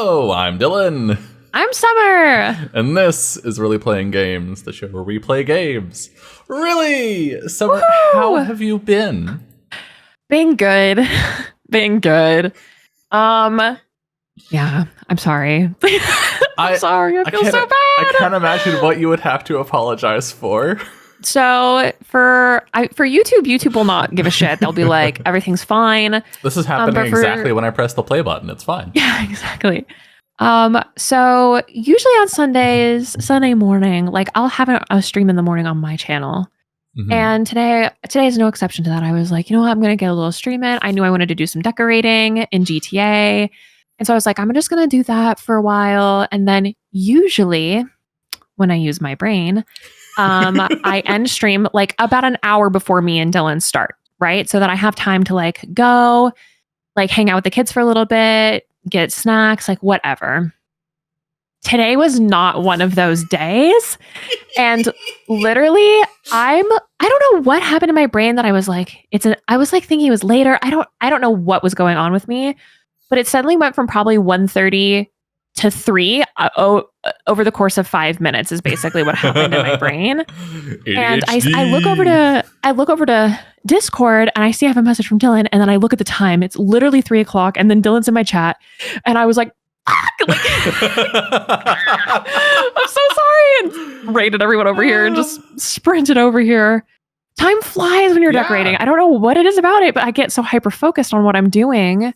Hello, I'm Dylan. I'm Summer. And this is Really Playing Games, the show where we play games. Really? Summer, how have you been? Being good. Being good. Yeah, I'm sorry. I'm sorry. I feel so bad. I can't imagine what you would have to apologize for. So for YouTube will not give a shit. They'll be like, everything's fine. This is happening exactly when I press the play button. It's fine. Yeah, exactly. So usually on Sunday morning, like I'll have a stream in the morning on my channel. Mm-hmm. And today is no exception to that. I was like, you know what? I'm going to get a little stream in. I knew I wanted to do some decorating in GTA. And so I was like, I'm just going to do that for a while. And then usually when I use my brain, I end stream like about an hour before me and Dylan start, right? So that I have time to like go, like hang out with the kids for a little bit, get snacks, like whatever. Today was not one of those days. And literally, I don't know what happened in my brain that I was like, I was like thinking it was later. I don't know what was going on with me, but it suddenly went from probably 1:30 to 3 over the course of 5 minutes is basically what happened in my brain. And I look over to Discord and I see I have a message from Dylan, and then I look at the time. It's literally 3 o'clock, and then Dylan's in my chat, and I was like, I'm so sorry, and raided everyone over here and just sprinted over here. Time flies when you're decorating. I don't know what it is about it, but I get so hyper focused on what I'm doing,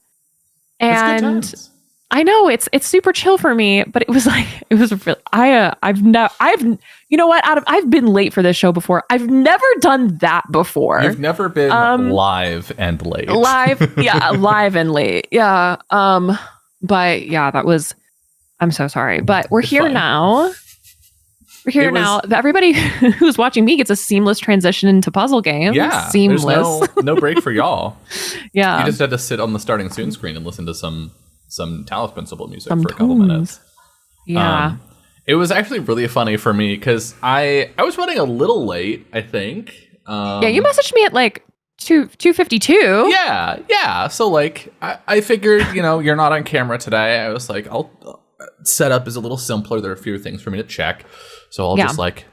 and I know it's super chill for me, but it was really, I've you know what? I've been late for this show before. I've never done that before. You've never been live and late. Live and late. Yeah. But yeah, I'm so sorry, but we're here now. We're here now. Everybody who's watching me gets a seamless transition into puzzle games. Yeah. Seamless. There's no break for y'all. Yeah. You just had to sit on the starting soon screen and listen to some Talos Principle music for a couple minutes. Yeah. It was actually really funny for me because I was running a little late, I think. Yeah, you messaged me at like 2:52. Yeah. So like I figured, you're not on camera today. I was like, I'll setup is a little simpler. There are a few things for me to check. So I'll just like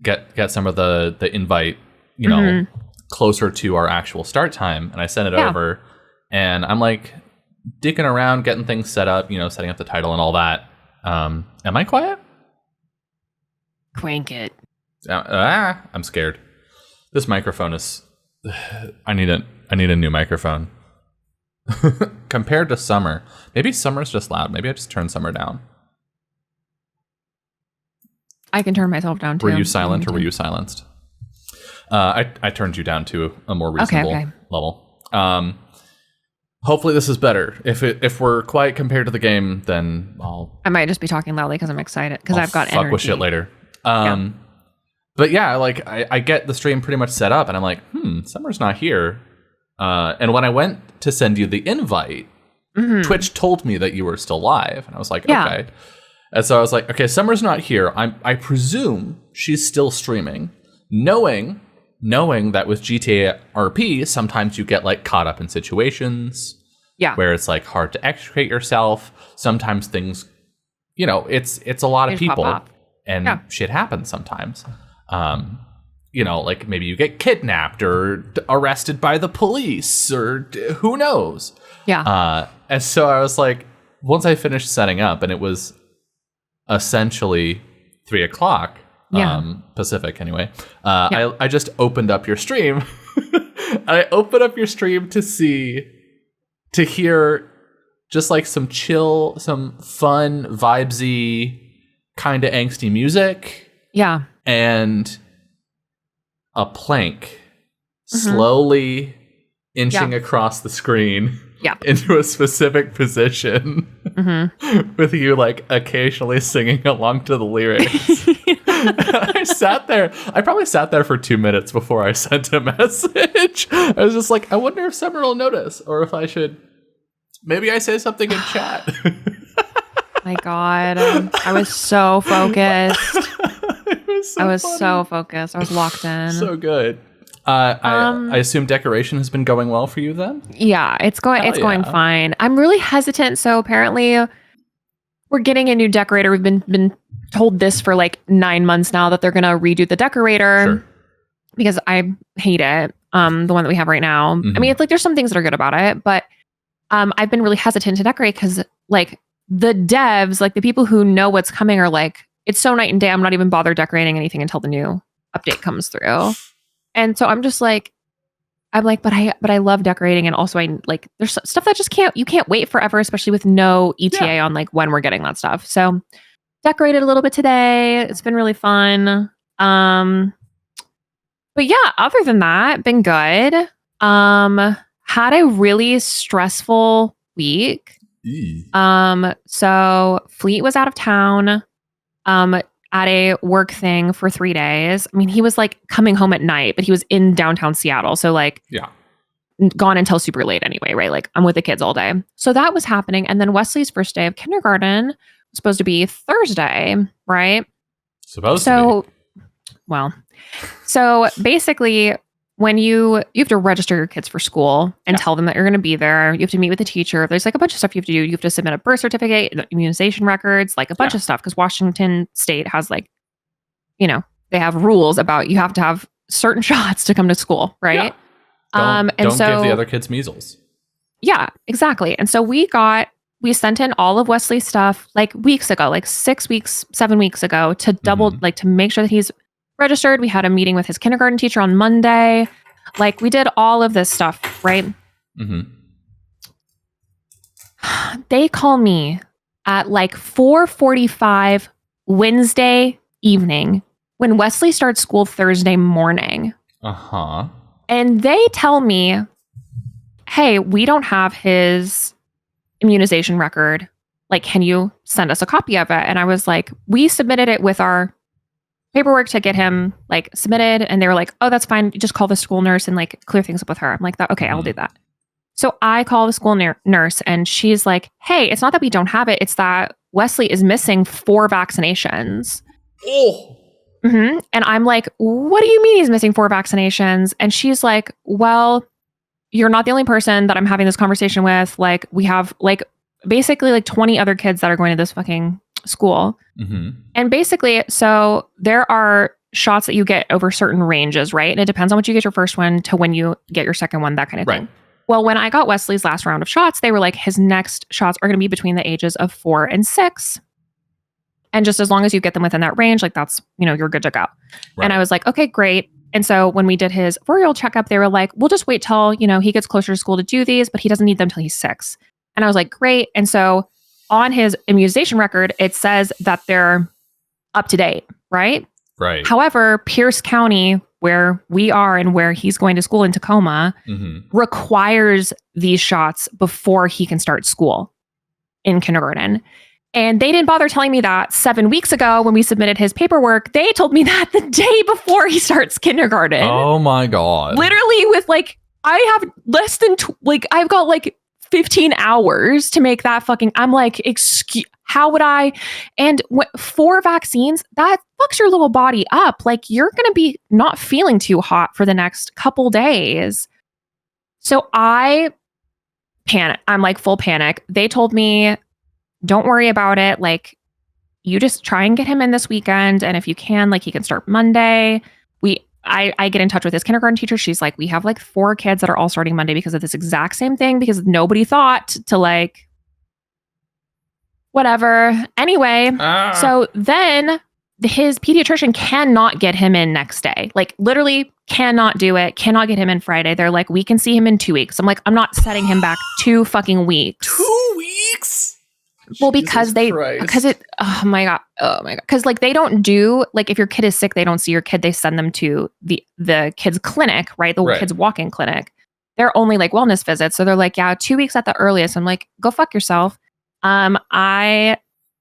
get some of the invite, closer to our actual start time. And I sent it over, and I'm like dicking around, getting things set up, setting up the title and all that. Am I quiet? Crank it. I'm scared. This microphone is. I need a new microphone. Compared to Summer, maybe Summer's just loud. Maybe I just turned Summer down. I can turn myself down too. Were you silent or were you silenced? I turned you down to a more reasonable level. Hopefully this is better. If we're quiet compared to the game, then I might just be talking loudly because I'm excited because I've got fuck energy. With shit later. But yeah, like I get the stream pretty much set up, and I'm like, Summer's not here. And when I went to send you the invite, Twitch told me that you were still live, and I was like, okay. And so I was like, okay, Summer's not here. I presume she's still streaming, knowing that with GTA RP, sometimes you get like caught up in situations where it's like hard to extricate yourself. Sometimes things, it's a lot of people and shit happens sometimes. Like maybe you get kidnapped or arrested by the police or who knows. Yeah. And so I was like, once I finished setting up, and it was essentially 3 o'clock. Pacific anyway. I just opened up your stream. I opened up your stream to hear just like some chill, some fun, vibesy, kind of angsty music. Yeah. And a plank slowly inching across the screen into a specific position with you like occasionally singing along to the lyrics. I probably sat there for 2 minutes before I sent a message. I was just like, I wonder if Summer will notice, or if I should, maybe I say something in chat. My God. I was so focused. I was so focused. I was locked in. So good. I assume decoration has been going well for you then? Yeah, it's going fine. I'm really hesitant. So apparently we're getting a new decorator. We've been told this for like 9 months now that they're going to redo the decorator because I hate it. The one that we have right now. I mean, it's like there's some things that are good about it, but I've been really hesitant to decorate because like the devs, like the people who know what's coming are like, it's so night and day. I'm not even bothered decorating anything until the new update comes through. And so I'm just like, but I love decorating. And also I like, there's stuff that just you can't wait forever, especially with no ETA on like when we're getting that stuff. So decorated a little bit today. It's been really fun. But yeah, other than that, been good. Had a really stressful week. So Fleet was out of town at a work thing for 3 days. I mean, he was like coming home at night, but he was in downtown Seattle. So like gone until super late anyway, right? Like I'm with the kids all day. So that was happening. And then Wesley's first day of kindergarten was supposed to be Thursday, right? Supposed to be. Well, so basically when you have to register your kids for school and tell them that you're going to be there. You have to meet with the teacher. There's like a bunch of stuff you have to do. You have to submit a birth certificate, immunization records, like a bunch of stuff. Because Washington State has like, they have rules about you have to have certain shots to come to school, right? Yeah. Don't give the other kids measles. Yeah, exactly. And so we sent in all of Wesley's stuff like weeks ago, like 6 weeks, 7 weeks ago to double, like to make sure that he's registered. We had a meeting with his kindergarten teacher on Monday. Like we did all of this stuff, right? They call me at like 4:45 Wednesday evening when Wesley starts school Thursday morning. And they tell me, hey, we don't have his immunization record. Like, can you send us a copy of it? And I was like, we submitted it with our paperwork to get him like submitted. And they were like, oh, that's fine. Just call the school nurse and like clear things up with her. I'm like, okay, I'll do that. So I call the school nurse and she's like, hey, it's not that we don't have it. It's that Wesley is missing 4 vaccinations. And I'm like, what do you mean he's missing 4 vaccinations? And she's like, well, you're not the only person that I'm having this conversation with. Like we have like basically like 20 other kids that are going to this fucking school. And basically, so there are shots that you get over certain ranges, right? And it depends on what you get your first one to when you get your second one, that kind of thing. Well, when I got Wesley's last round of shots, they were like, his next shots are going to be between the ages of 4 and 6. And just as long as you get them within that range, like that's, you're good to go. And I was like, okay, great. And so when we did his 4-year-old checkup, they were like, we'll just wait till, he gets closer to school to do these, but he doesn't need them till he's 6. And I was like, great. And so on his immunization record, it says that they're up to date, right? Right. However, Pierce County, where we are and where he's going to school in Tacoma, requires these shots before he can start school in kindergarten. And they didn't bother telling me that 7 weeks ago when we submitted his paperwork. They told me that the day before he starts kindergarten. Oh my God. Literally with like, I have less than, I've got like 15 hours to make that fucking, I'm like, how would I? And 4 vaccines, that fucks your little body up. Like you're going to be not feeling too hot for the next couple days. So I panic. I'm like full panic. They told me, don't worry about it. Like you just try and get him in this weekend. And if you can, like he can start Monday. I get in touch with his kindergarten teacher. She's like, we have like 4 kids that are all starting Monday because of this exact same thing, because nobody thought to like, whatever. Anyway, so then his pediatrician cannot get him in next day. Like literally cannot do it. Cannot get him in Friday. They're like, we can see him in 2 weeks. I'm like, I'm not setting him back 2 fucking weeks. 2 weeks? Well, because oh my God. Because like they don't do, like if your kid is sick, they don't see your kid. They send them to the kids clinic, right? The kids walk-in clinic. They're only like wellness visits. So they're like, yeah, 2 weeks at the earliest. I'm like, go fuck yourself. I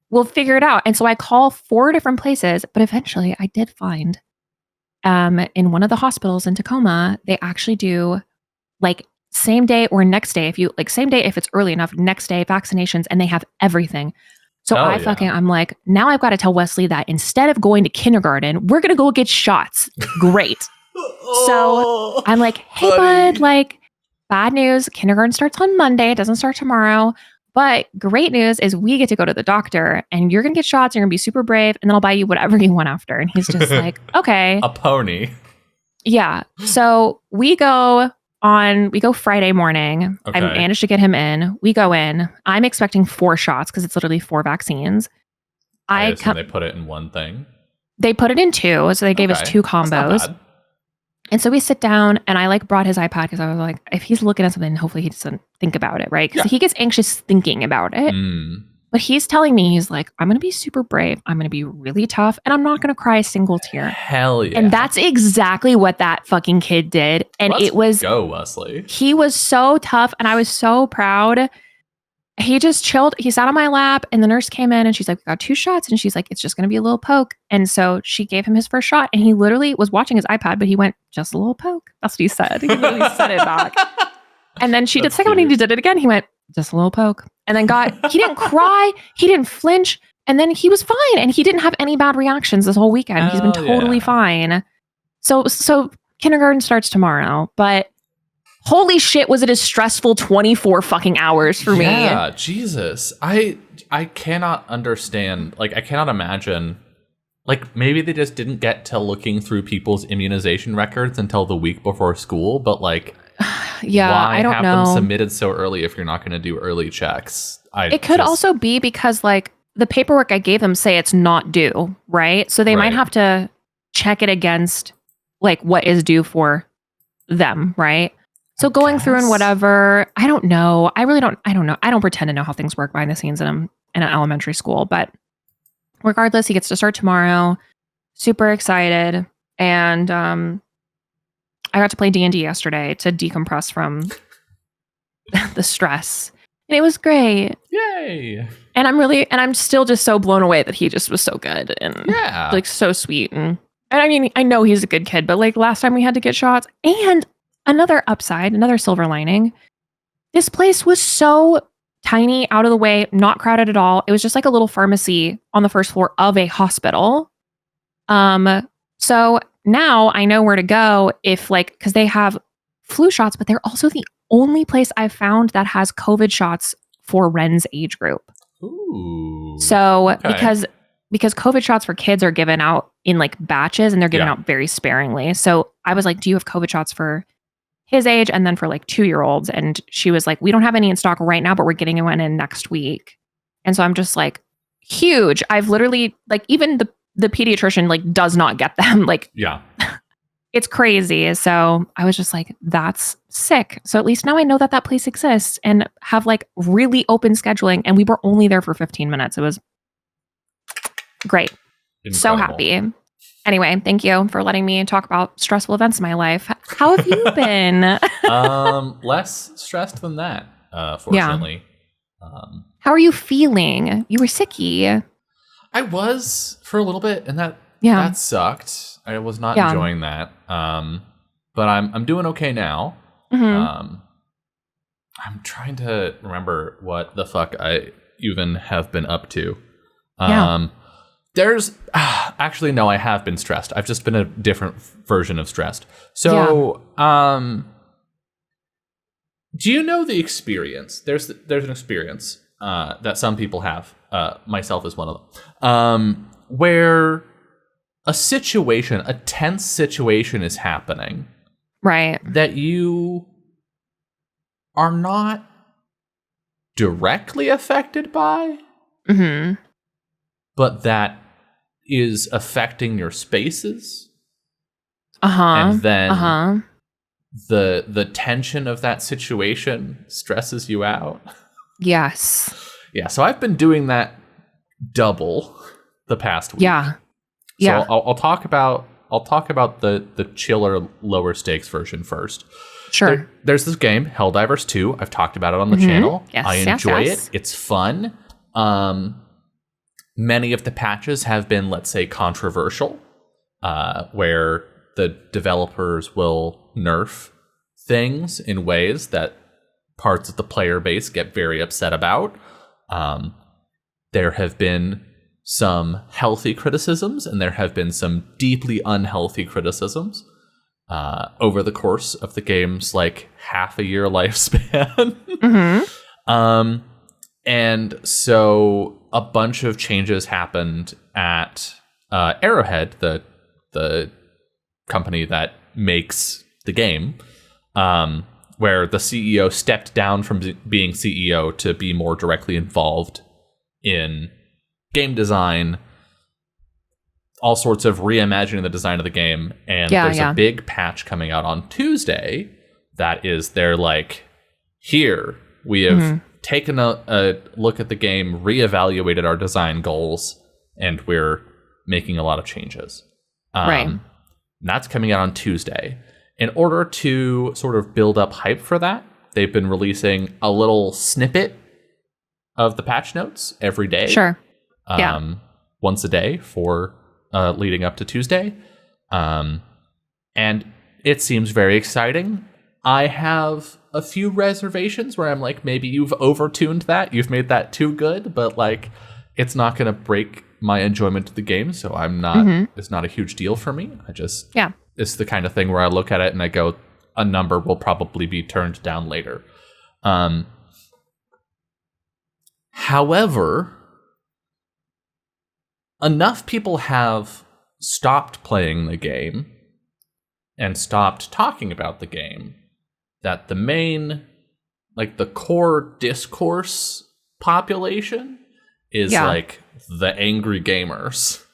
will figure it out. And so I call 4 different places, but eventually I did find, in one of the hospitals in Tacoma, they actually do like same day or next day, if you like same day, if it's early enough, next day vaccinations, and they have everything. So I'm like, now I've got to tell Wesley that instead of going to kindergarten, we're going to go get shots. Great. So I'm like, hey, bud, like, bad news. Kindergarten starts on Monday. It doesn't start tomorrow. But great news is we get to go to the doctor and you're going to get shots. You're going to be super brave. And then I'll buy you whatever you want after. And he's just like, okay. A pony. Yeah. So we go Friday morning. Okay. I managed to get him in. We go in. I'm expecting 4 shots because it's literally 4 vaccines. I assume they put it in one thing. They put it in 2. So they gave us 2 combos. And so we sit down and I like brought his iPad because I was like, if he's looking at something, hopefully he doesn't think about it, right? Because he gets anxious thinking about it. But he's telling me, he's like, I'm going to be super brave. I'm going to be really tough. And I'm not going to cry a single tear. Hell yeah. And that's exactly what that fucking kid did. And go, Wesley. He was so tough and I was so proud. He just chilled. He sat on my lap and the nurse came in and she's like, we got 2 shots. And she's like, it's just going to be a little poke. And so she gave him his first shot and he literally was watching his iPad, but he went, just a little poke. That's what he said. He literally said it back. And then she did the second one and he did it again. He went, just a little poke. And then he didn't cry. He didn't flinch. And then he was fine. And he didn't have any bad reactions this whole weekend. He's been totally fine. So kindergarten starts tomorrow, but holy shit, was it a stressful 24 fucking hours for me. Yeah, Jesus. I cannot understand. Like, I cannot imagine. Like, maybe they just didn't get to looking through people's immunization records until the week before school, but like, I don't know. Why have them submitted so early if you're not going to do early checks? It could also be because like the paperwork I gave them say it's not due, right? So they might have to check it against like what is due for them, right? So going through and whatever, I don't know. I don't know. I don't pretend to know how things work behind the scenes in an elementary school, but regardless, he gets to start tomorrow. Super excited. And I got to play D&D yesterday to decompress from the stress. And it was great. Yay. And I'm still just so blown away that he just was so good and like so sweet. And I mean, I know he's a good kid, but like last time we had to get shots. And another upside, another silver lining, this place was so tiny, out of the way, not crowded at all. It was just like a little pharmacy on the first floor of a hospital. So now I know where to go because they have flu shots, but they're also the only place I've found that has COVID shots for Ren's age group. Ooh. So because COVID shots for kids are given out in like batches and they're given out very sparingly. So I was like, do you have COVID shots for his age and then for like 2-year-olds? And she was like, we don't have any in stock right now, but we're getting one in next week. And so I'm just like, huge. I've literally like, even the pediatrician like does not get them. Like, it's crazy. So I was just like, that's sick. So at least now I know that place exists and have like really open scheduling. And we were only there for 15 minutes. It was great. Incredible. So happy. Anyway, thank you for letting me talk about stressful events in my life. How have you been? Less stressed than that, fortunately. How are you feeling? You were sicky. I was for a little bit, and that sucked. I was not enjoying that. But I'm doing okay now. Mm-hmm. I'm trying to remember what the fuck I even have been up to. There's actually no, I have been stressed. I've just been a different version of stressed. So, do you know the experience? There's an experience that some people have. Myself is one of them. Where a tense situation is happening. Right. That you are not directly affected by. Mm-hmm. But that is affecting your spaces. And then the tension of that situation stresses you out. Yes. Yeah, so I've been doing that double the past week. Yeah. So I'll talk about the chiller, lower stakes version first. Sure. There's this game, Helldivers 2. I've talked about it on the channel. Yes, I enjoy it. It's fun. Many of the patches have been, let's say, controversial, where the developers will nerf things in ways that parts of the player base get very upset about. There have been some healthy criticisms, and there have been some deeply unhealthy criticisms. over the course of the game's like half a year lifespan. And so a bunch of changes happened at Arrowhead, the company that makes the game, where the CEO stepped down from being CEO to be more directly involved in game design, all sorts of reimagining the design of the game. And there's a big patch coming out on Tuesday that is they're like, here, we have taken a look at the game, reevaluated our design goals, and we're making a lot of changes. And that's coming out on Tuesday. In order to sort of build up hype for that, they've been releasing a little snippet of the patch notes every day. Sure. Once a day for leading up to Tuesday. And it seems very exciting. I have a few reservations where I'm like, maybe you've overtuned that. You've made that too good, but like, it's not going to break my enjoyment of the game. So I'm not, it's not a huge deal for me. I just, it's the kind of thing where I look at it and I go, a number will probably be turned down later. However, enough people have stopped playing the game and stopped talking about the game that the main, like the core discourse population is like the angry gamers.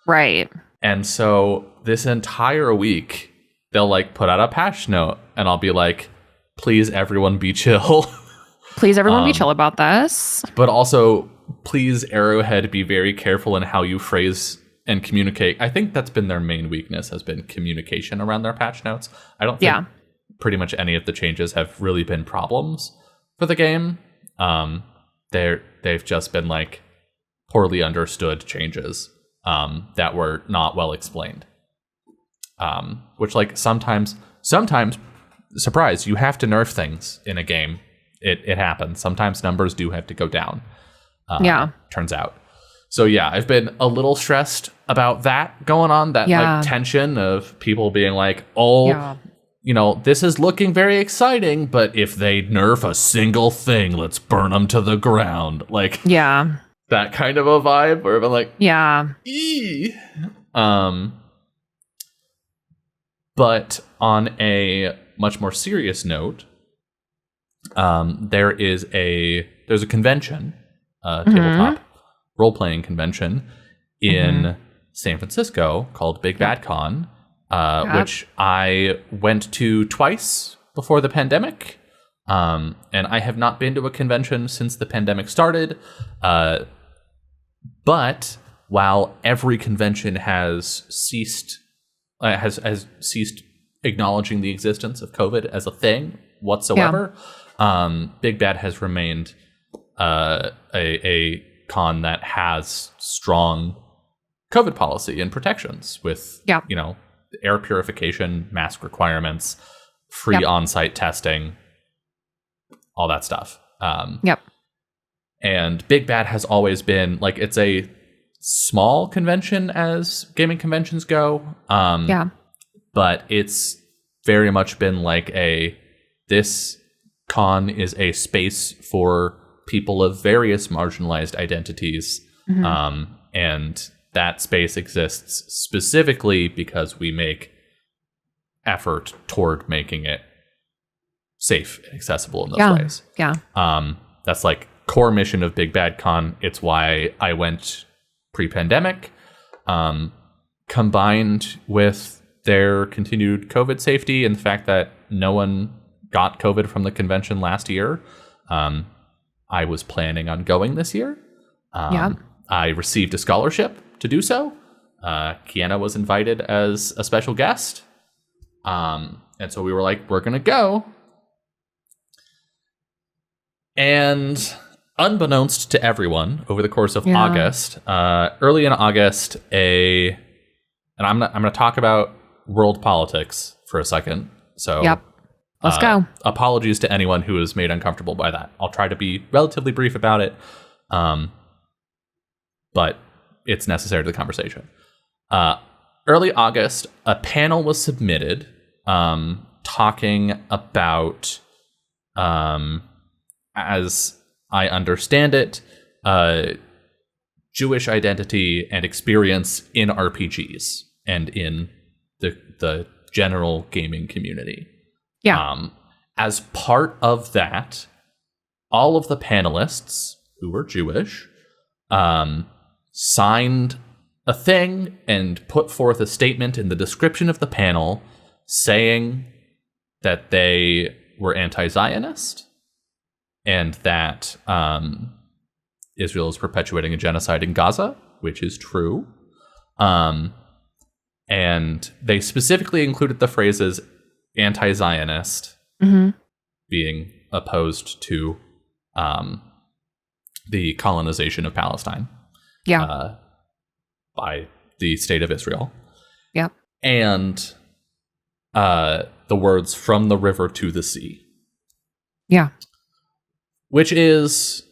Right. And so this entire week, they'll like put out a patch note and I'll be like, please everyone be chill. Please everyone be chill about this. But also, please Arrowhead be very careful in how you phrase and communicate. I think that's been their main weakness, has been communication around their patch notes. I don't think pretty much any of the changes have really been problems for the game. They've just been like poorly understood changes that were not well explained. Which like sometimes, surprise, you have to nerf things in a game. It happens. Sometimes numbers do have to go down. Turns out. So yeah, I've been a little stressed about that going on. That like tension of people being like, you know, this is looking very exciting, but if they nerf a single thing, let's burn them to the ground. Like, that kind of a vibe where I'm like, ee. But on a much more serious note, there's a convention, tabletop role-playing convention in San Francisco called Big Bad Con, which I went to twice before the pandemic. And I have not been to a convention since the pandemic started. But while every convention has ceased acknowledging the existence of COVID as a thing whatsoever, Big Bad has remained a con that has strong COVID policy and protections with, you know, air purification, mask requirements, free on-site testing, all that stuff. And Big Bad has always been, like, it's a small convention as gaming conventions go. But it's very much been like this con is a space for people of various marginalized identities. And that space exists specifically because we make effort toward making it safe and accessible in those ways. That's like core mission of Big Bad Con. It's why I went pre-pandemic, combined with their continued COVID safety and the fact that no one got COVID from the convention last year. I was planning on going this year. I received a scholarship to do so. Kiana was invited as a special guest. And so we were like, we're going to go. And unbeknownst to everyone, over the course of August, early in August, and I'm going to talk about world politics for a second. So let's go. Apologies to anyone who is made uncomfortable by that. I'll try to be relatively brief about it. But it's necessary to the conversation. Early August, a panel was submitted talking about, as I understand it, Jewish identity and experience in RPGs and in the general gaming community. Yeah. As part of that, all of the panelists who were Jewish signed a thing and put forth a statement in the description of the panel saying that they were anti-Zionist and that Israel is perpetuating a genocide in Gaza, which is true. And they specifically included the phrases anti-Zionist, being opposed to the colonization of Palestine by the state of Israel. Yeah. And the words "from the river to the sea." Yeah. Which is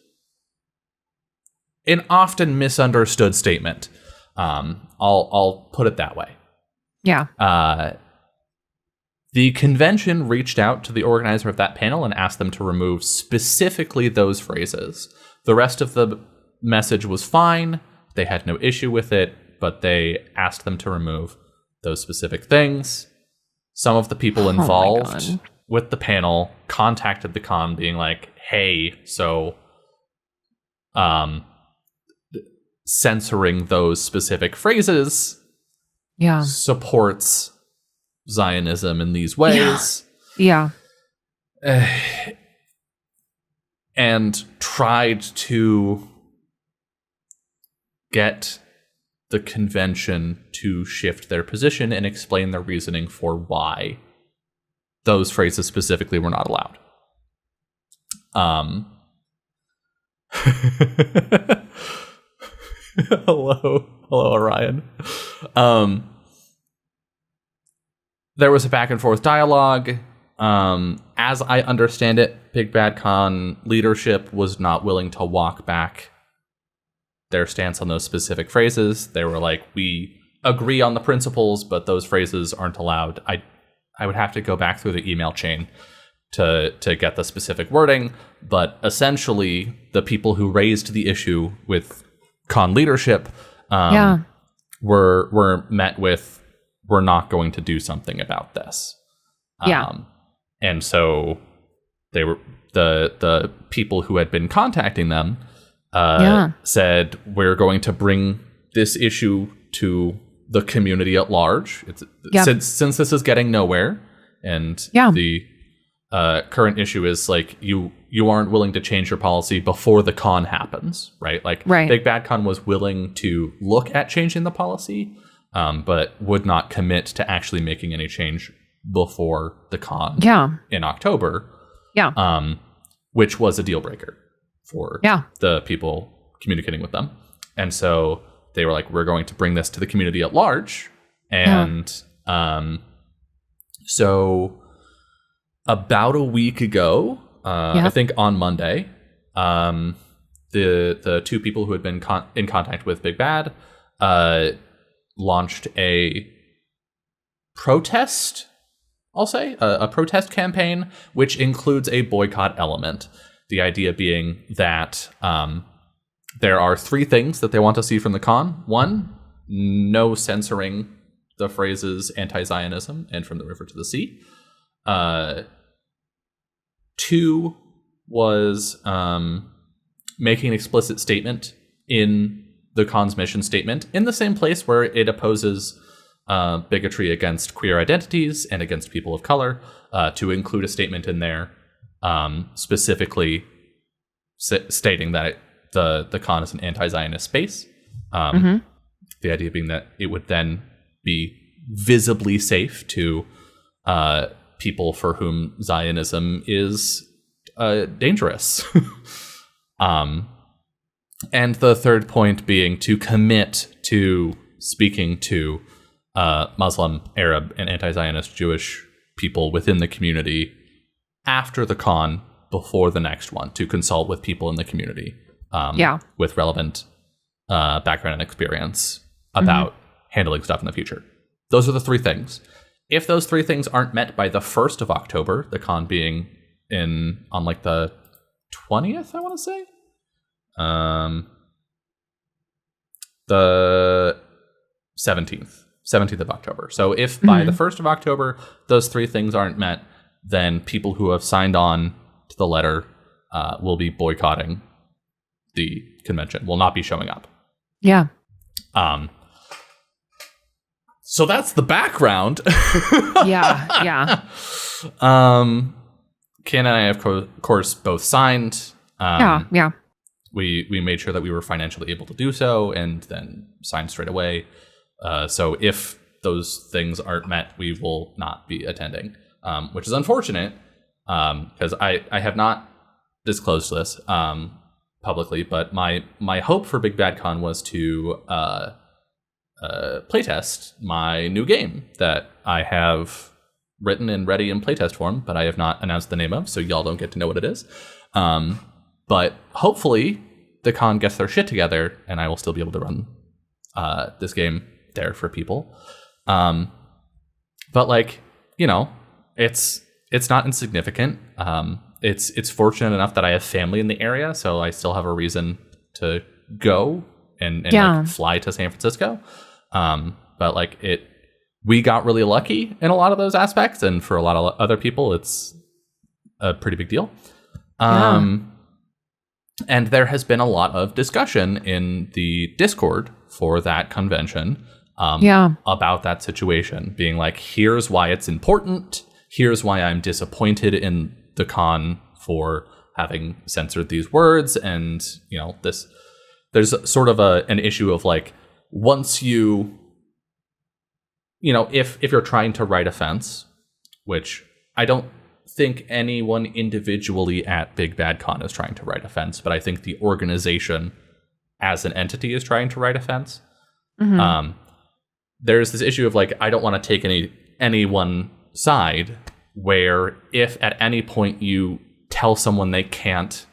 an often misunderstood statement. I'll put it that way. Yeah. The convention reached out to the organizer of that panel and asked them to remove specifically those phrases. The rest of the message was fine. They had no issue with it, but they asked them to remove those specific things. Some of the people involved with the panel contacted the con being like, hey, so censoring those specific phrases supports Zionism in these ways. Yeah. And tried to get the convention to shift their position and explain their reasoning for why those phrases specifically were not allowed. Hello, Orion. There was a back and forth dialogue. As I understand it, Big Bad Con leadership was not willing to walk back their stance on those specific phrases. They were like, we agree on the principles, but those phrases aren't allowed. I would have to go back through the email chain to get the specific wording, but essentially the people who raised the issue with con leadership were met with, we're not going to do something about this. And so they were the people who had been contacting them said, we're going to bring this issue to the community at large. Since this is getting nowhere, and the current issue is like you aren't willing to change your policy before the con happens, right? Like Big Bad Con was willing to look at changing the policy, but would not commit to actually making any change before the con in October, which was a deal breaker for the people communicating with them. And so they were like, we're going to bring this to the community at large. And so about a week ago, I think on Monday, the two people who had been in contact with Big Bad launched a protest, I'll say, a protest campaign, which includes a boycott element. The idea being that there are three things that they want to see from the con. One, no censoring the phrases anti-Zionism and from the river to the sea. Two was making an explicit statement in the con's mission statement in the same place where it opposes bigotry against queer identities and against people of color, to include a statement in there specifically stating that the con is an anti-Zionist space. The idea being that it would then be visibly safe to people for whom Zionism is dangerous. And the third point being to commit to speaking to Muslim, Arab, and anti-Zionist Jewish people within the community after the con, before the next one, to consult with people in the community with relevant background and experience about handling stuff in the future. Those are the three things. if those three things aren't met by the 1st of October, the con being on like the 20th, I want to say, the 17th of October. So if by the 1st of October, those three things aren't met, then people who have signed on to the letter will be boycotting the convention, will not be showing up. Yeah. So that's the background. Yeah. Ken and I, of course, both signed. Yeah. We made sure that we were financially able to do so, and then signed straight away. So if those things aren't met, we will not be attending, which is unfortunate, because I have not disclosed this publicly, but my hope for Big Bad Con was to playtest my new game that I have written and ready in playtest form, but I have not announced the name of, so y'all don't get to know what it is. But hopefully the con gets their shit together, and I will still be able to run this game there for people. But like, you know, it's not insignificant. It's fortunate enough that I have family in the area, so I still have a reason to go and like fly to San Francisco. But like we got really lucky in a lot of those aspects, and for a lot of other people, it's a pretty big deal. And there has been a lot of discussion in the Discord for that convention about that situation, being like, here's why it's important. Here's why I'm disappointed in the con for having censored these words. And, you know, there's sort of an issue of like, once you know, if you're trying to write offense, which I don't think anyone individually at Big Bad Con is trying to write offense, but I think the organization as an entity is trying to write offense. There's this issue of like, I don't want to take any one side, where if at any point you tell someone they can't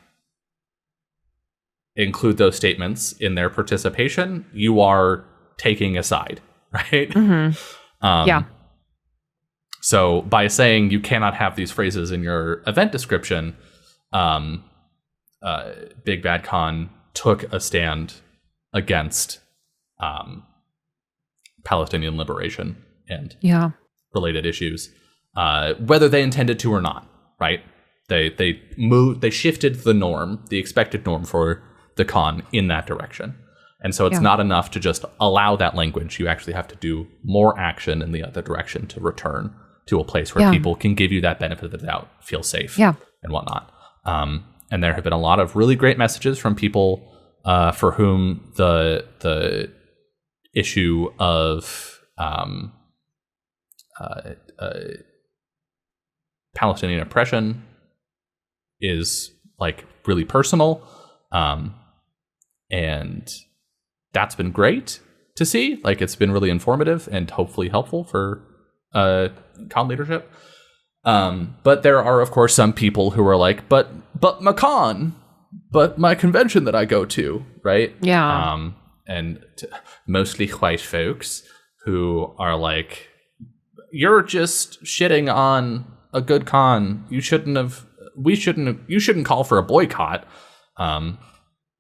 include those statements in their participation, you are taking a side, right? So by saying you cannot have these phrases in your event description, Big Bad Con took a stand against Palestinian liberation and related issues, whether they intended to or not, right? They shifted the norm, the expected norm for the con in that direction. And so it's not enough to just allow that language. You actually have to do more action in the other direction to return to a place where people can give you that benefit of the doubt, feel safe, and whatnot. And there have been a lot of really great messages from people for whom the issue of Palestinian oppression is like really personal, and that's been great to see. Like, it's been really informative and hopefully helpful for con leadership. But there are, of course, some people who are like, but my con, but my convention that I go to, right? And mostly white folks who are like, you're just shitting on a good con. You shouldn't call for a boycott.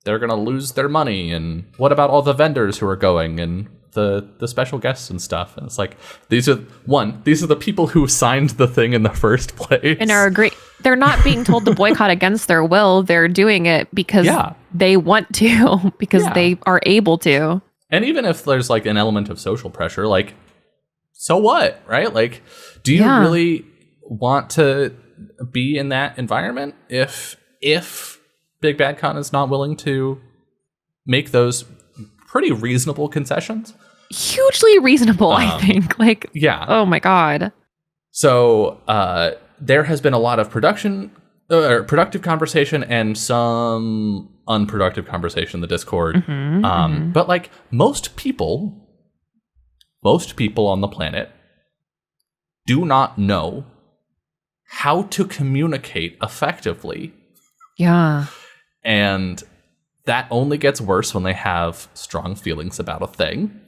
They're going to lose their money. And what about all the vendors who are going and the special guests and stuff? And it's like, these are the people who signed the thing in the first place. And are great. They're not being told to boycott against their will. They're doing it because they want to, because they are able to. And even if there's like an element of social pressure, like, so what, right? Like, do you really want to be in that environment if Big Bad Con is not willing to make those pretty reasonable concessions? Hugely reasonable, I think. Like, oh my God. So there has been a lot of productive conversation and some unproductive conversation in the Discord. But like most people on the planet do not know how to communicate effectively. And that only gets worse when they have strong feelings about a thing.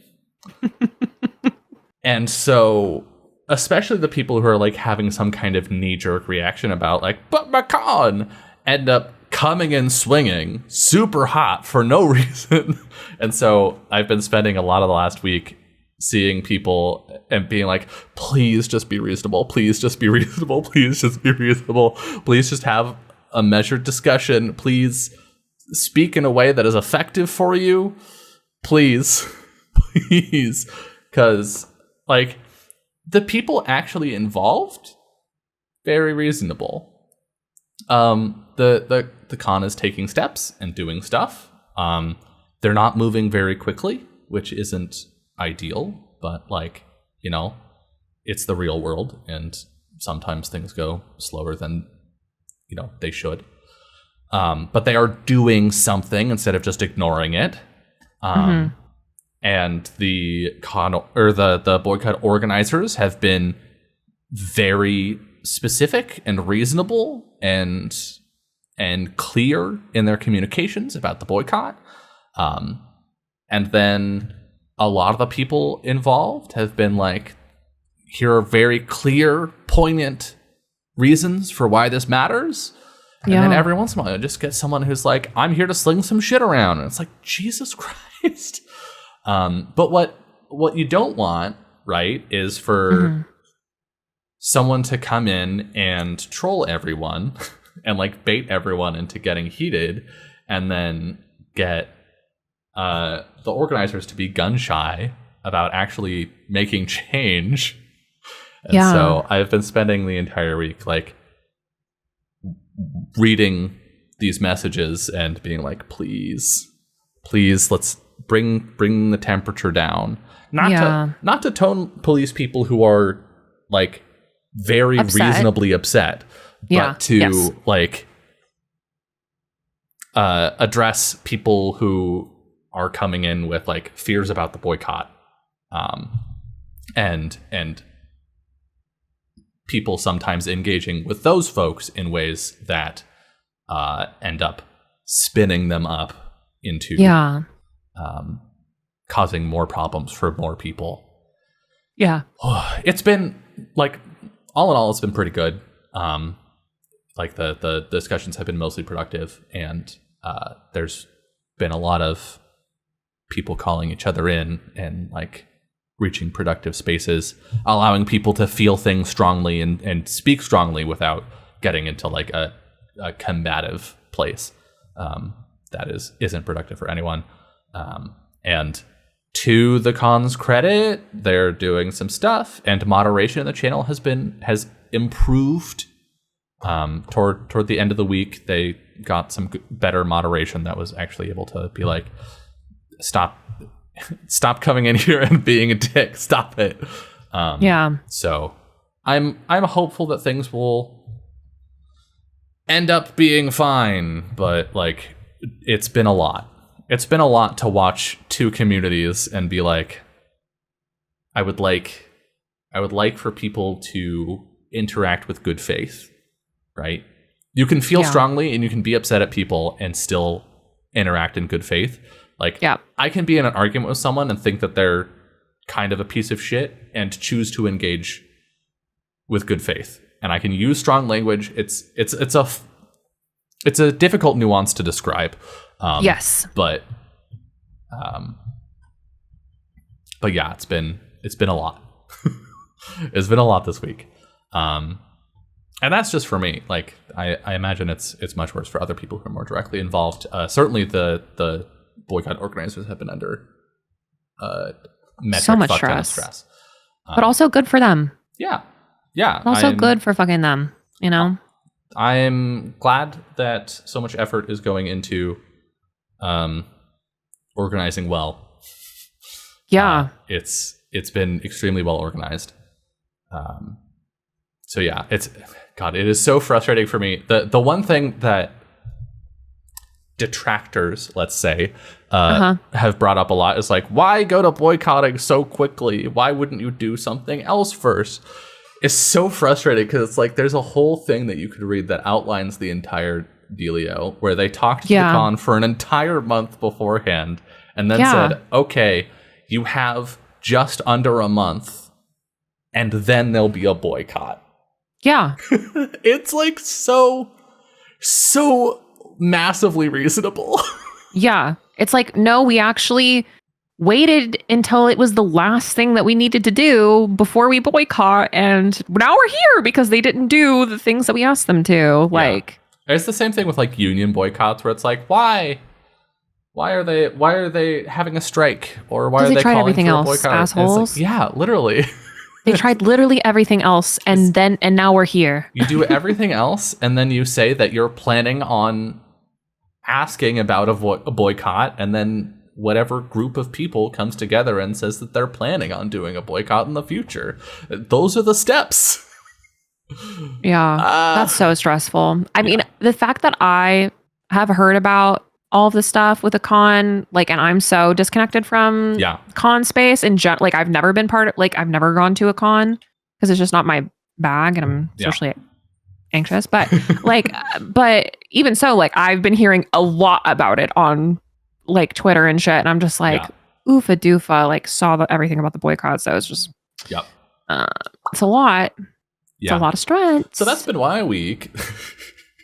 And so especially the people who are like having some kind of knee-jerk reaction about like, but McCon, end up coming and swinging super hot for no reason. And so I've been spending a lot of the last week seeing people and being like, please just be reasonable. Please just be reasonable. Please just be reasonable. Please just have a measured discussion. Please speak in a way that is effective for you. Please. Please. Because, like, the people actually involved, very reasonable. The con is taking steps and doing stuff. They're not moving very quickly, which isn't ideal, but like, you know, it's the real world, and sometimes things go slower than, you know, they should. But they are doing something instead of just ignoring it. And the con or the boycott organizers have been very specific and reasonable and clear in their communications about the boycott. And then a lot of the people involved have been like, here are very clear, poignant reasons for why this matters. And then every once in a while, you just get someone who's like, I'm here to sling some shit around. And it's like, Jesus Christ. But what you don't want, right, is for someone to come in and troll everyone and like bait everyone into getting heated, and then get the organizers to be gun shy about actually making change. And so I've been spending the entire week like reading these messages and being like, please, let's bring the temperature down. Not to tone police people who are like very reasonably upset, but to like address people who are coming in with like fears about the boycott, and people sometimes engaging with those folks in ways that end up spinning them up into causing more problems for more people. It's been like, all in all, it's been pretty good. Like the discussions have been mostly productive, and there's been a lot of people calling each other in and like reaching productive spaces, allowing people to feel things strongly and speak strongly without getting into like a combative place that isn't productive for anyone. And to the con's credit, they're doing some stuff, and moderation in the channel has improved. Toward the end of the week, they got some better moderation that was actually able to be like, stop coming in here and being a dick. Stop it. So I'm hopeful that things will end up being fine, but like, it's been a lot. It's been a lot to watch two communities and be like, I would like for people to interact with good faith, right? You can feel strongly and you can be upset at people and still interact in good faith. Like, I can be in an argument with someone and think that they're kind of a piece of shit and choose to engage with good faith. And I can use strong language. It's a difficult nuance to describe. But yeah, it's been a lot. It's been a lot this week. And that's just for me. Like, I imagine it's much worse for other people who are more directly involved. Certainly the boycott organizers have been under so much stress. But also good for them. Yeah. Also good for fucking them, you know? I'm glad that so much effort is going into organizing well. It's been extremely well organized. So yeah, it is so frustrating for me. The one thing that detractors, let's say, have brought up a lot is like, why go to boycotting so quickly? Why wouldn't you do something else first? It's so frustrating because it's like there's a whole thing that you could read that outlines the entire dealio, where they talked to the con for an entire month beforehand and then said, okay, you have just under a month and then there'll be a boycott. Yeah. It's like so massively reasonable. Yeah. It's like, no, we actually waited until it was the last thing that we needed to do before we boycott, and now we're here because they didn't do the things that we asked them to. Like, it's the same thing with like union boycotts, where it's like, why are they having a strike, or why are they calling everything for a else, boycott? assholes? Like, yeah, literally. They tried literally everything else, and now we're here. You do everything else, and then you say that you're planning on asking about a boycott, and then whatever group of people comes together and says that they're planning on doing a boycott in the future. Those are the steps. Yeah, that's so stressful. I mean, the fact that I have heard about all of this stuff with a con, like, and I'm so disconnected from con space and like, I've never been I've never gone to a con because it's just not my bag, and I'm socially anxious. But but even so, like, I've been hearing a lot about it on like Twitter and shit, and I'm just like, oofa doofa, like, saw everything about the boycott, so it's just it's a lot. It's a lot of stress. So that's been my week.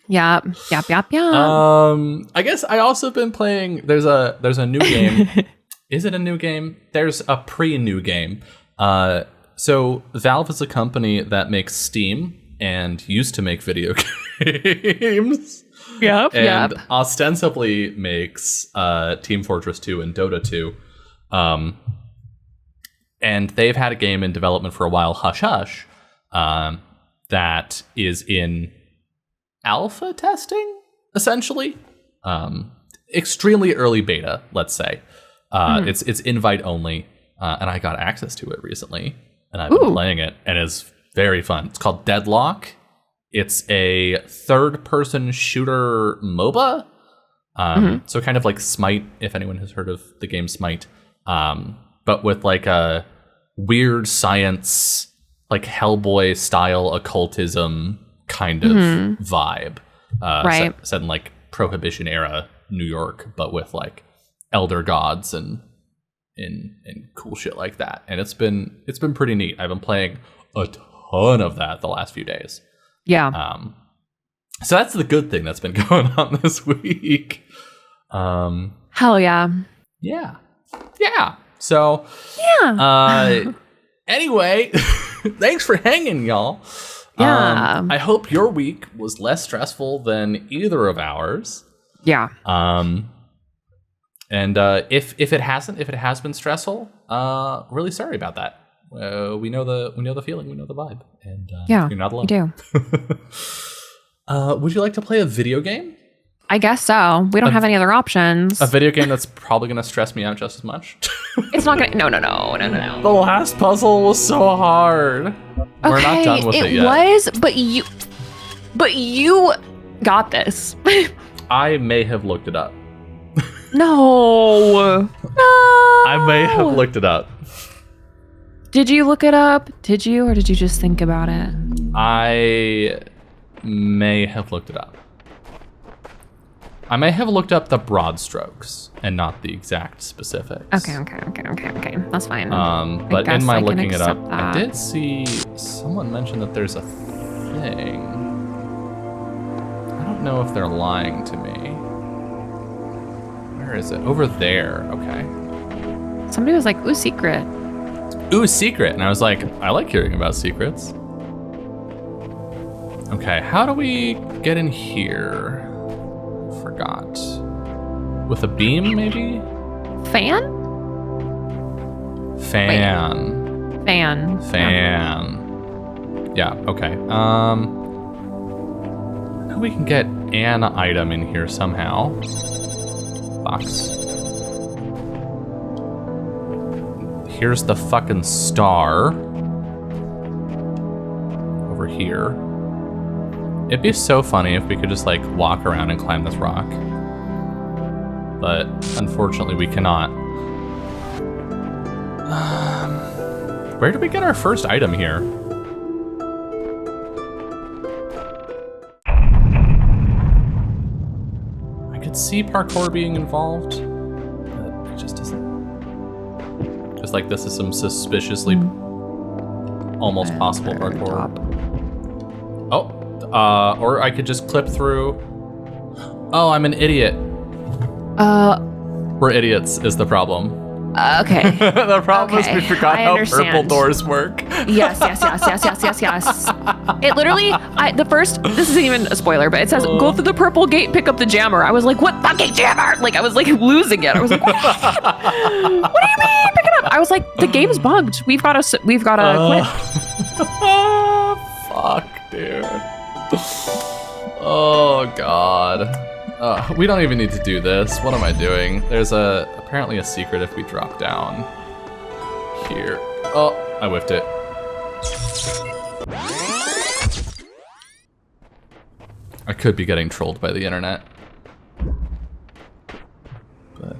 Yep. I guess I also been playing. There's a new game. Is it a new game? There's a pre-new game. So Valve is a company that makes Steam and used to make video games. And ostensibly makes Team Fortress 2 and Dota 2. And they've had a game in development for a while, Hush Hush, that is in alpha testing, essentially. Extremely early beta, let's say. It's invite only, and I got access to it recently, and I've been playing it, and it's very fun. It's called Deadlock. It's a third-person shooter MOBA, so kind of like Smite, if anyone has heard of the game Smite, but with like a weird science, like Hellboy-style occultism kind of vibe, set in like Prohibition-era New York, but with like elder gods and cool shit like that. And it's been pretty neat. I've been playing a ton of that the last few days. Yeah. So that's the good thing that's been going on this week. Hell yeah. Yeah. So anyway, thanks for hanging, y'all. Yeah. I hope your week was less stressful than either of ours. Yeah. And if it has been stressful, really sorry about that. We know the feeling, we know the vibe, and you're not alone. You do. Would you like to play a video game? I guess so. We don't have any other options. A video game that's probably gonna stress me out just as much. It's not gonna. No. The last puzzle was so hard. Okay, we're not done with it yet. It was, but you got this. I may have looked it up. No. I may have looked it up. Did you look it up? Did you, or did you just think about it? I may have looked it up. I may have looked up the broad strokes and not the exact specifics. Okay. That's fine. But in my looking it up, I did see someone mention that there's a thing. I don't know if they're lying to me. Where is it? Over there. Okay. Somebody was like, ooh, secret. Ooh, secret. And I was like, I like hearing about secrets. Okay, how do we get in here? Forgot. With a beam, maybe? Fan. Yeah, okay. We can get an item in here somehow. Box. Here's the fucking star. Over here. It'd be so funny if we could just like walk around and climb this rock. But unfortunately we cannot. Where did we get our first item here? I could see parkour being involved, but it just isn't. Just like this is some suspiciously almost possible parkour. Oh, or I could just clip through. Oh, I'm an idiot. We're idiots is the problem. Okay. The problem is we forgot how purple doors work. Yes. It literally, this isn't even a spoiler, but it says, go through the purple gate, pick up the jammer. I was like, what fucking jammer? Like, I was like losing it. I was like, what do you mean? Pick it up. I was like, the game's bugged. We've got to quit. Fuck, dude. Oh, God. We don't even need to do this. What am I doing? There's apparently a secret if we drop down here. Oh, I whiffed it. I could be getting trolled by the internet. But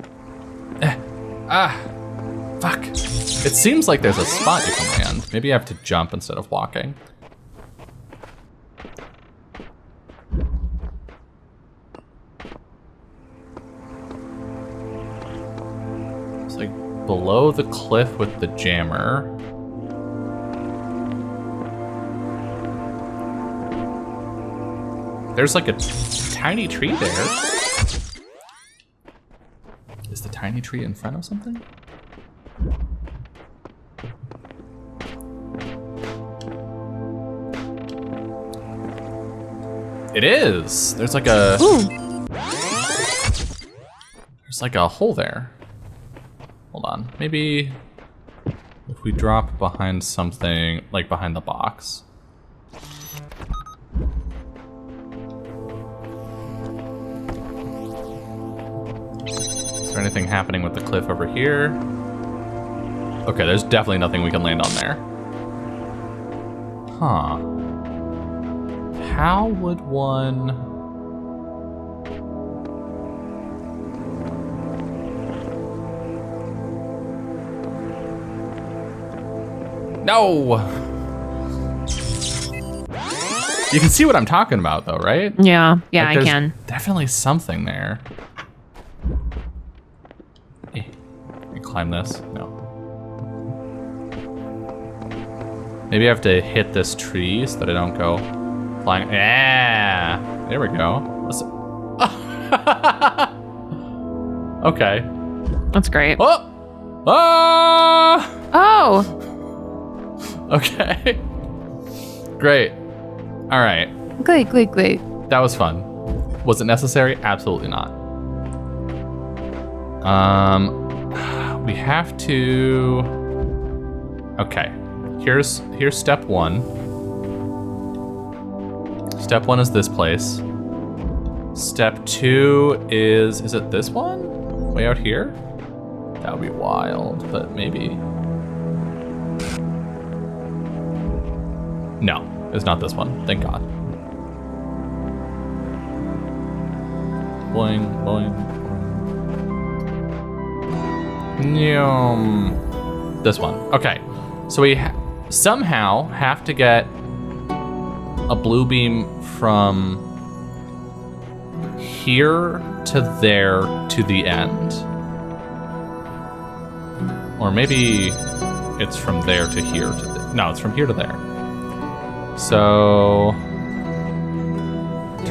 fuck. It seems like there's a spot you can land. Maybe I have to jump instead of walking. Like below the cliff with the jammer. There's like a tiny tree there. Is the tiny tree in front of something? It is. There's like a There's like a hole there. Hold on, maybe if we drop behind something, like behind the box. Is there anything happening with the cliff over here? Okay, there's definitely nothing we can land on there. Huh. How would one... No! You can see what I'm talking about, though, right? Yeah, like I there's can. Definitely something there. Can you climb this? No. Maybe I have to hit this tree so that I don't go flying. Yeah! There we go. Okay. That's great. Oh! Ah! Oh! Okay. Great. All right. Great. That was fun. Was it necessary? Absolutely not. We have to... Okay. Here's step one. Step one is this place. Step two is it this one? Way out here? That would be wild, but maybe... No, it's not this one. Thank God. Boing, boing. Nyum. This one. Okay. So we somehow have to get a blue beam from here to there to the end. Or maybe it's from there to here to there. No, it's from here to there. So,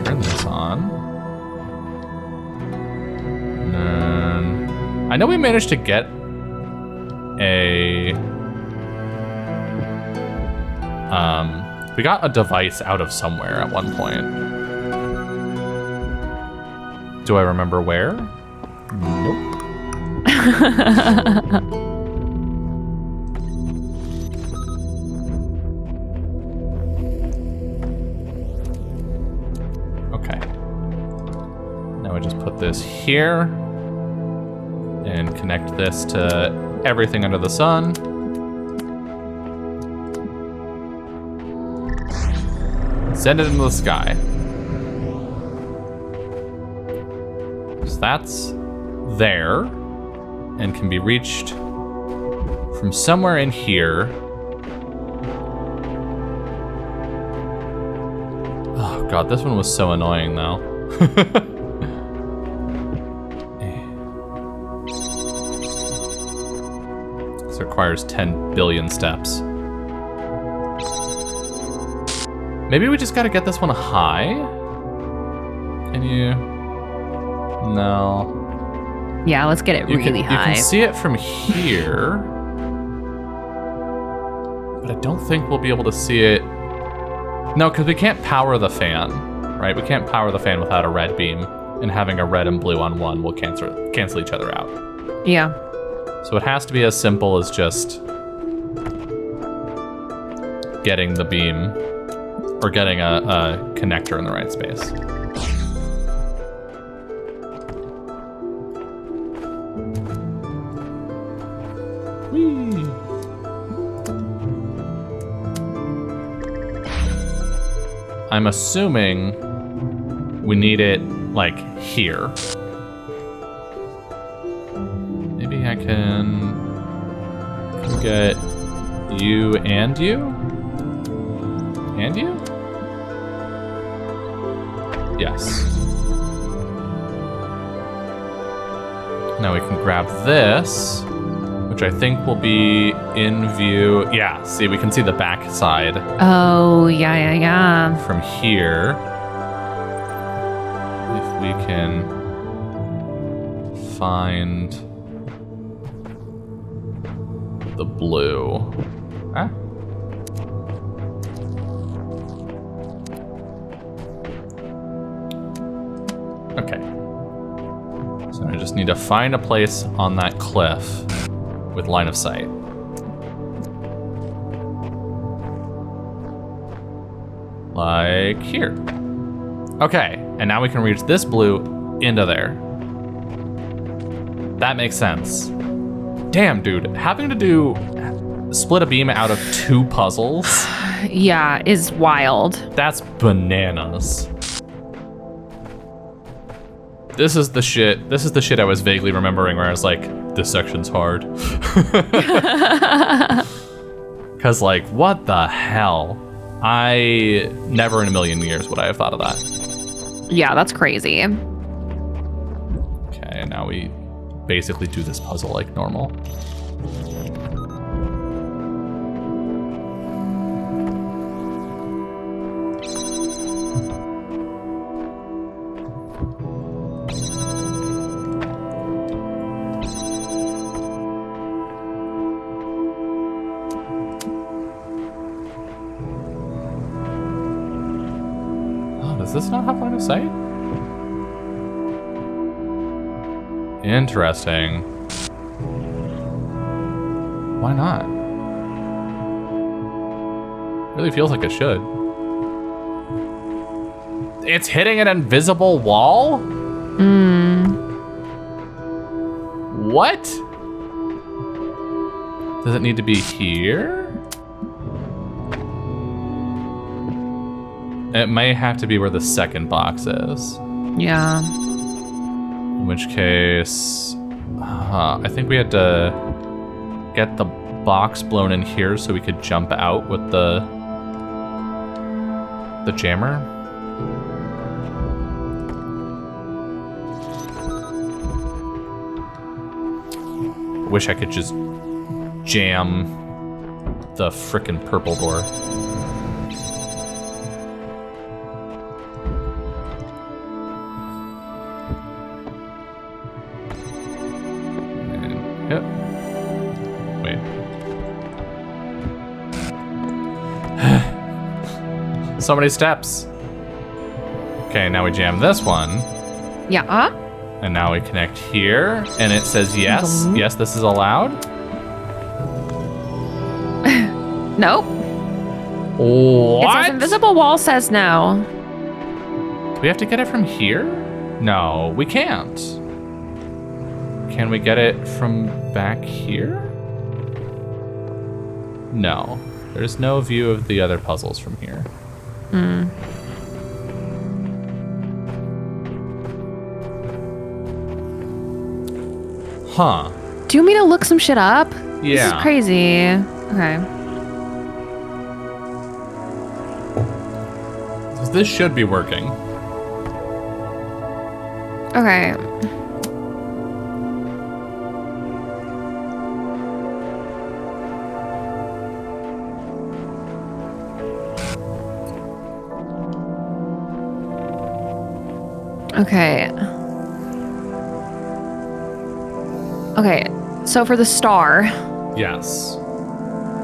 turn this on. And then, I know we managed to get we got a device out of somewhere at one point. Do I remember where? Nope. This here and connect this to everything under the sun. Send it into the sky. So that's there and can be reached from somewhere in here. Oh God, this one was so annoying though. Requires 10 billion steps. Maybe we just gotta get this one high? Can you... No. Yeah, let's get it really high. You can see it from here. But I don't think we'll be able to see it... No, because we can't power the fan, right? We can't power the fan without a red beam. And having a red and blue on one will cancel each other out. Yeah. So it has to be as simple as just getting the beam or getting a connector in the right space. Whee! I'm assuming we need it like here. Maybe I can get you and you? And you? Yes. Now we can grab this, which I think will be in view. Yeah, see, we can see the back side. Oh, yeah. From here. If we can find the blue. Huh? Okay. So I just need to find a place on that cliff with line of sight. Like here. Okay, and now we can reach this blue into there. That makes sense. Damn, dude, having to split a beam out of 2 puzzles. Yeah, is wild. That's bananas. This is the shit I was vaguely remembering where I was like, this section's hard. Cause like, what the hell? I never in a million years would I have thought of that. Yeah, that's crazy. Okay, now we basically do this puzzle like normal. Does this not have line of sight? Interesting. Why not? Really feels like it should. It's hitting an invisible wall? What? Does it need to be here? It may have to be where the second box is. Yeah. In which case, I think we had to get the box blown in here so we could jump out with the jammer. Wish I could just jam the frickin' purple door. Yep. Wait. So many steps. Okay, now we jam this one. Yeah. And now we connect here, and it says yes. Yes, this is allowed. Nope. What? It says invisible wall says no. Do we have to get it from here? No, we can't. Can we get it from back here? No. There's no view of the other puzzles from here. Huh. Do you want me to look some shit up? Yeah. This is crazy. Okay. This should be working. Okay. Okay. Okay, so for the star, Yes.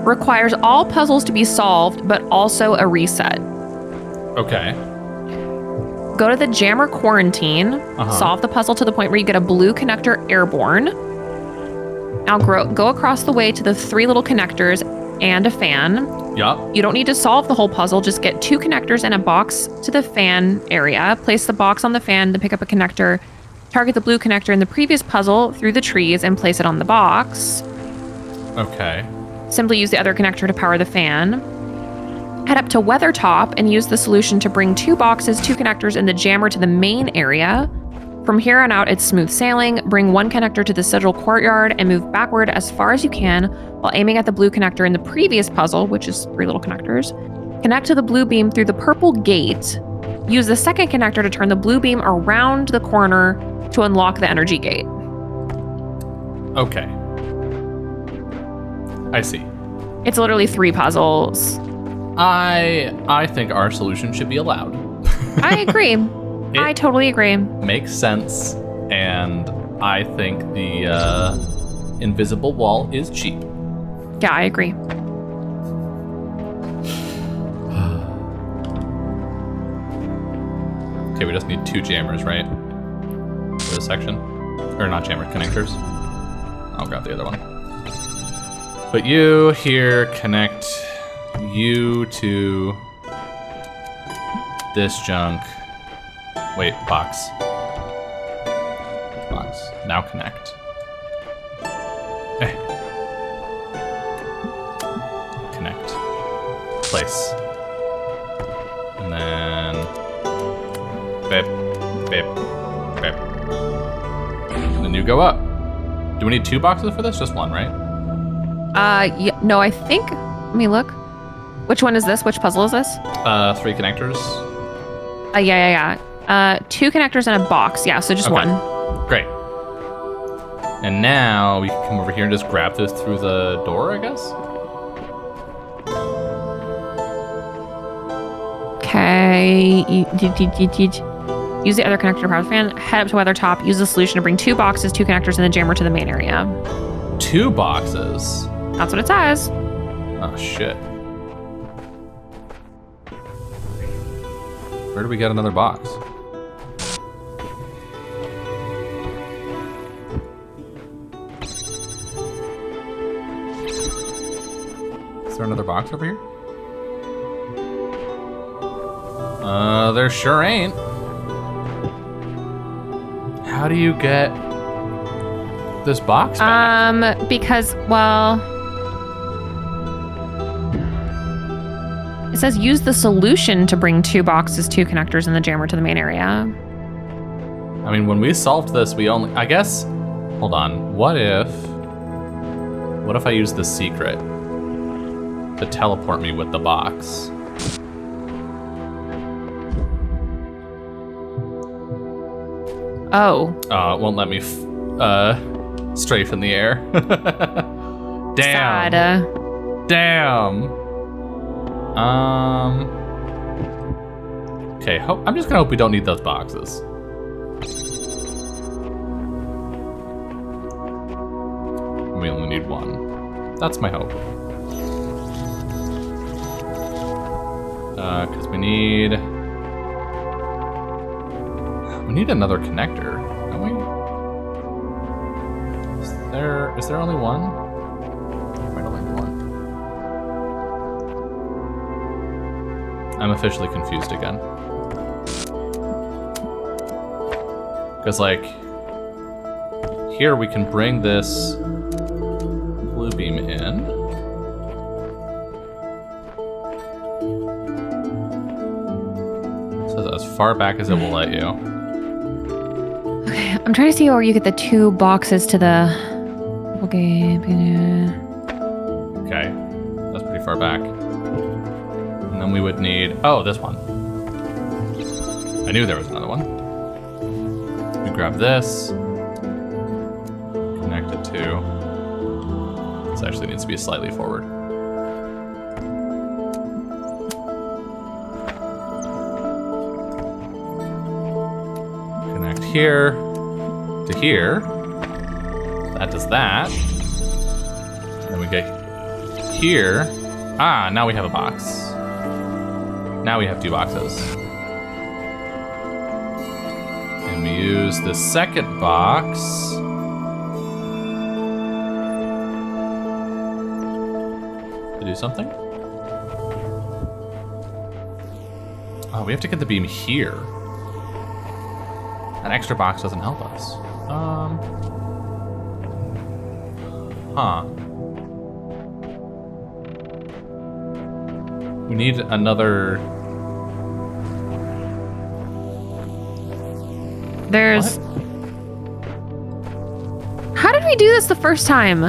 requires all puzzles to be solved, but also a reset. Okay. Go to the jammer quarantine, solve the puzzle to the point where you get a blue connector airborne. Now go across the way to the 3 little connectors and a fan. Yup. You don't need to solve the whole puzzle, just get 2 connectors and a box to the fan area. Place the box on the fan to pick up a connector. Target the blue connector in the previous puzzle through the trees and place it on the box. Okay. Simply use the other connector to power the fan. Head up to Weathertop and use the solution to bring 2 boxes, 2 connectors, and the jammer to the main area. From here on out, it's smooth sailing. Bring 1 connector to the sigil courtyard and move backward as far as you can while aiming at the blue connector in the previous puzzle, which is 3 little connectors. Connect to the blue beam through the purple gate. Use the second connector to turn the blue beam around the corner to unlock the energy gate. Okay. I see. It's literally 3 puzzles. I think our solution should be allowed. I agree. I totally agree. Makes sense, and I think the invisible wall is cheap. Yeah, I agree. Okay, we just need 2 jammers, right? For this section. Or not jammer, connectors. I'll grab the other one. Put you here, connect you to this junk. Wait, box. Box. Now connect. Connect. Place. And then bip, bip, bip. And then you go up. Do we need 2 boxes for this? Just 1, right? Yeah, no, I think, let me look. Which one is this? Which puzzle is this? 3 connectors. Yeah. 2 connectors and a box. Yeah, so just 1. Great. And now we can come over here and just grab this through the door, I guess? Okay. Use the other connector to power the fan. Head up to Weathertop. Use the solution to bring 2 boxes, 2 connectors, and the jammer to the main area. 2 boxes? That's what it says. Oh, shit. Where do we get another box? Is there another box over here? There sure ain't. How do you get this box back? Because, well, it says use the solution to bring 2 boxes, 2 connectors, and the jammer to the main area. I mean, when we solved this, we only, I guess, hold on. What if I use the secret to teleport me with the box? Oh. It won't let me strafe in the air. Damn. Sad. Damn. Okay, I'm just gonna hope we don't need those boxes. We only need 1. That's my hope. Because we need another connector, don't we? Is there only 1? There might only be 1. I'm officially confused again. Because, like, here we can bring this blue beam in. So as far back as it will let you. Okay, I'm trying to see where you get the 2 boxes to the... Okay. Okay, that's pretty far back. And then we would need... Oh, this one. I knew there was another one. We grab this. Connect it to... This actually needs to be slightly forward. here to here. That does that. Then we get here. Ah, now we have a box. Now we have 2 boxes. And we use the second box to do something. Oh, we have to get the beam here. An extra box doesn't help us. Huh. We need another... There's... What? How did we do this the first time?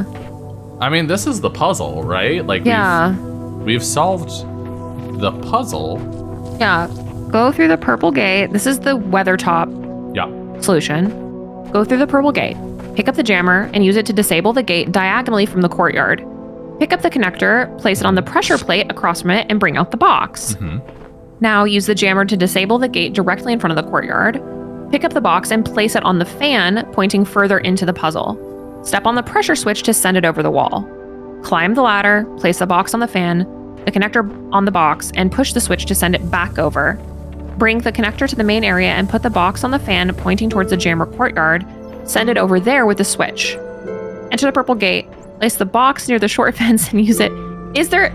I mean, this is the puzzle, right? Like, Yeah. we've solved the puzzle. Yeah. Go through the purple gate. This is the weather top solution. Go through the purple gate. Pick up the jammer and use it to disable the gate diagonally from the courtyard. Pick up the connector, place it on the pressure plate across from it, and bring out the box. Now use the jammer to disable the gate directly in front of the courtyard. Pick up the box and place it on the fan, pointing further into the puzzle. Step on the pressure switch to send it over the wall. Climb the ladder, place the box on the fan, the connector on the box, and push the switch to send it back over. Bring the connector to the main area and put the box on the fan pointing towards the jammer courtyard. Send it over there with the switch. Enter the purple gate. Place the box near the short fence and use it. Is there...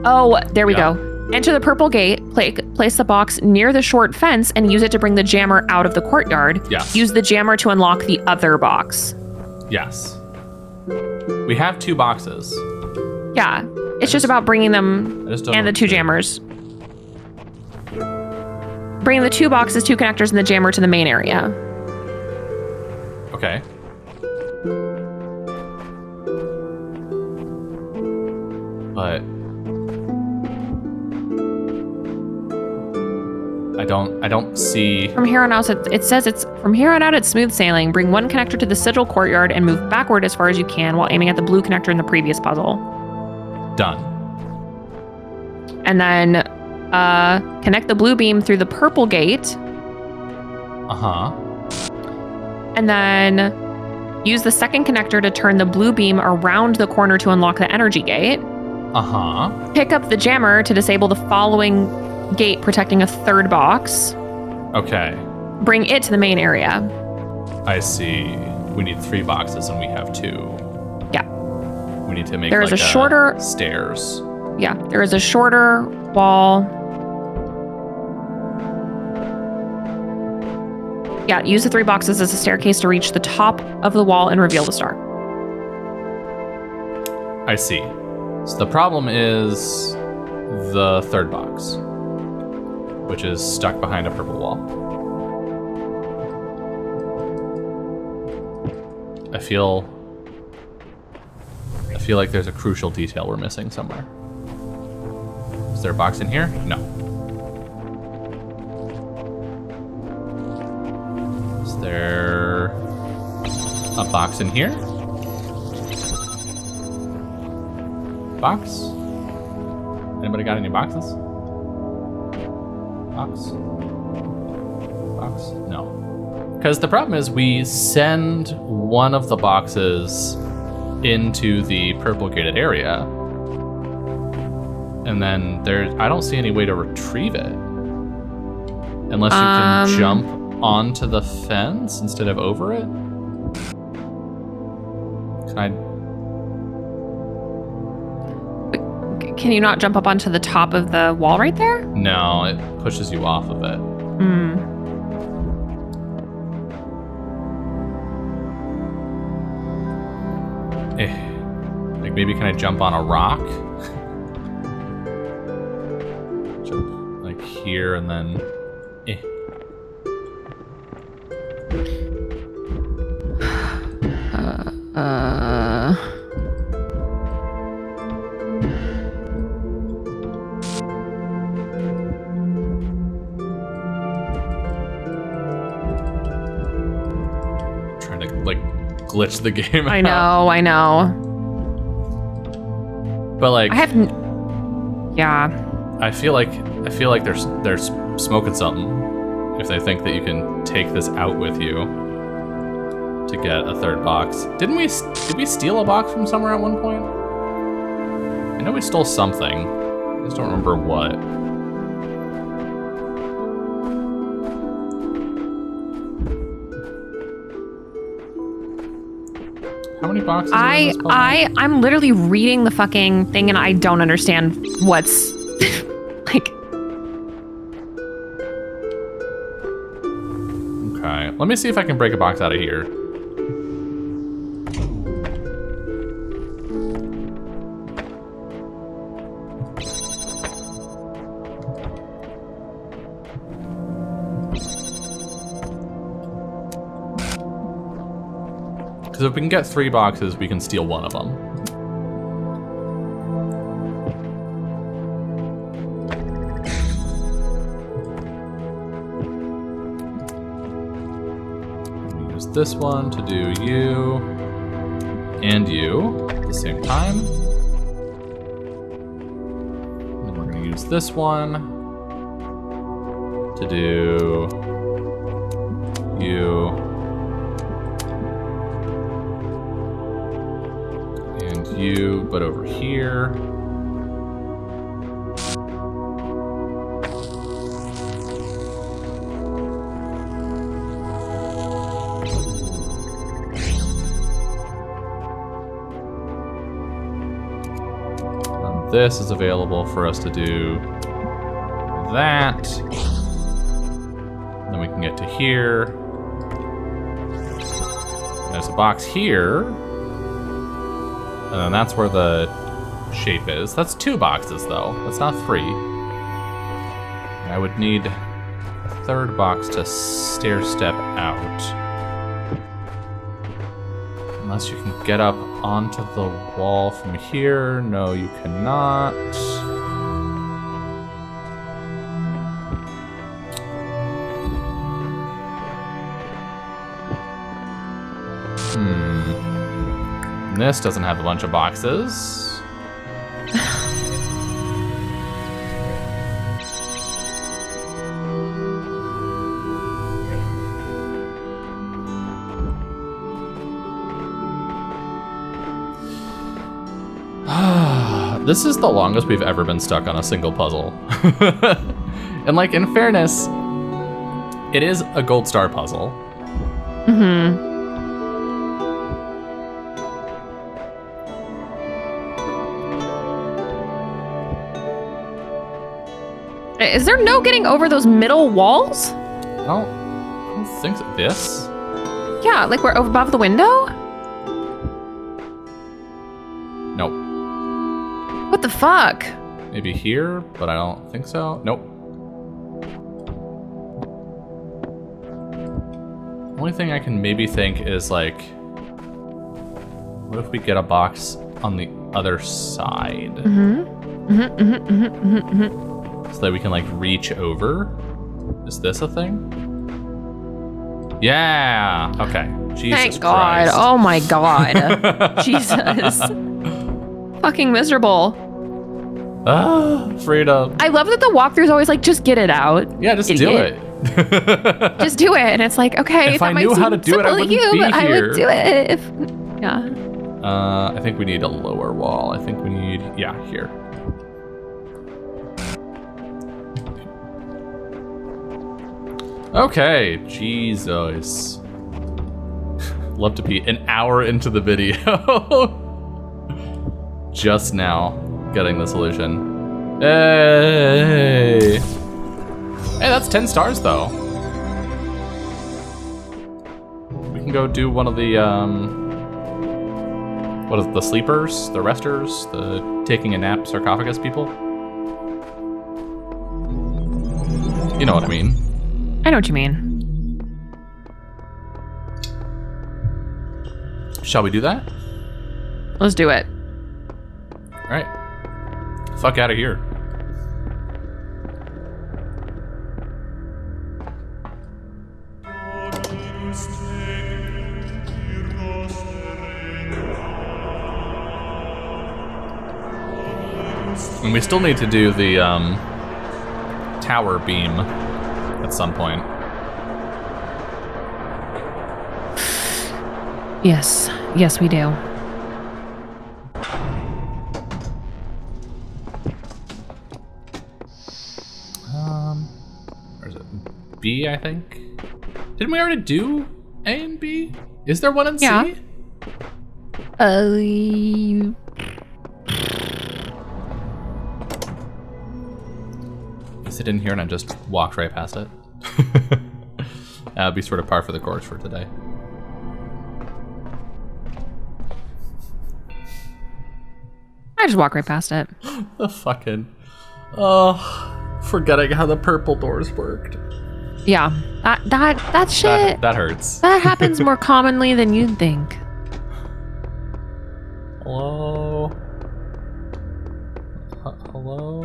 Oh, there we go. Enter the purple gate. Place the box near the short fence and use it to bring the jammer out of the courtyard. Yes. Use the jammer to unlock the other box. Yes. We have 2 boxes. Yeah. It's just about bringing them and the 2 jammers. Bringing the 2 boxes, 2 connectors, and the jammer to the main area. Okay. But I don't see. From here on out, it says it's from here on out, it's smooth sailing. Bring 1 connector to the sigil courtyard and move backward as far as you can while aiming at the blue connector in the previous puzzle. Done. And then connect the blue beam through the purple gate. And then use the second connector to turn the blue beam around the corner to unlock the energy gate. Pick up the jammer to disable the following gate protecting a 3rd box. Okay. Bring it to the main area. I see. We need 3 boxes and we have 2. Yeah. We need to make There's a shorter stairs. Yeah, there is a shorter wall. Yeah, use the 3 boxes as a staircase to reach the top of the wall and reveal the star. I see. So the problem is the 3rd box, which is stuck behind a purple wall. I feel like there's a crucial detail we're missing somewhere. Is there a box in here? No. Is there a box in here? Box? Anybody got any boxes? Box? Box? No. Because the problem is we send one of the boxes into the purple gated area, and then I don't see any way to retrieve it. Unless you can jump onto the fence instead of over it? Can you not jump up onto the top of the wall right there? No, it pushes you off of it. Like maybe can I jump on a rock? Jump like here and then trying to like glitch the game I out. know. But like I have I feel like they're smoking something if they think that you can take this out with you to get a third box. Did we steal a box from somewhere at one point? I know we stole something. I just don't remember what. How many boxes are in this puzzle? I'm literally reading the fucking thing and I don't understand what's like. Okay, let me see if I can break a box out of here. Because if we can get 3 boxes, we can steal one of them. Use this one to do you and you at the same time. And then we're going to use this one to do you. You, but over here. And this is available for us to do that. Then we can get to here. There's a box here. And then that's where the shape is. That's 2 boxes, though. That's not 3. I would need a third box to stair step out. Unless you can get up onto the wall from here. No, you cannot. And this doesn't have a bunch of boxes. This is the longest we've ever been stuck on a single puzzle. And like, in fairness, it is a gold star puzzle. Mm-hmm. Is there no getting over those middle walls? I don't think so. This? Yeah, like we're above the window? Nope. What the fuck? Maybe here, but I don't think so. Nope. Only thing I can maybe think is like, what if we get a box on the other side? So that we can like reach over. Is this a thing? Yeah. Okay. Jesus Thank God. Christ. Oh my God. Jesus. Fucking miserable. Ah, freedom. I love that the walkthrough is always like, just get it out. Yeah, just idiot. do it. Just do it. And it's like, okay, if that I might knew seem how to do it, I simple wouldn't to you, be but I here. would do it if, yeah. I think we need a lower wall. I think we need, yeah, here. Okay, Jesus. Love to be an hour into the video. Just now getting the solution. Hey! Hey, that's 10 stars though. We can go do one of the, what is it, the sleepers, the resters, the taking a nap sarcophagus people? You know what I mean. I know what you mean. Shall we do that? Let's do it. All right. Fuck out of here. And we still need to do the tower beam at some point. Yes. Yes, we do. Where's it? B, I think. Didn't we already do A and B? Is there one in C? Yeah. Is it in here and I just walked right past it? That would be sort of par for the course for today. I just walk right past it. The fucking... Oh, forgetting how the purple doors worked. Yeah. That shit. That hurts. That happens more commonly than you'd think. Hello? Hello?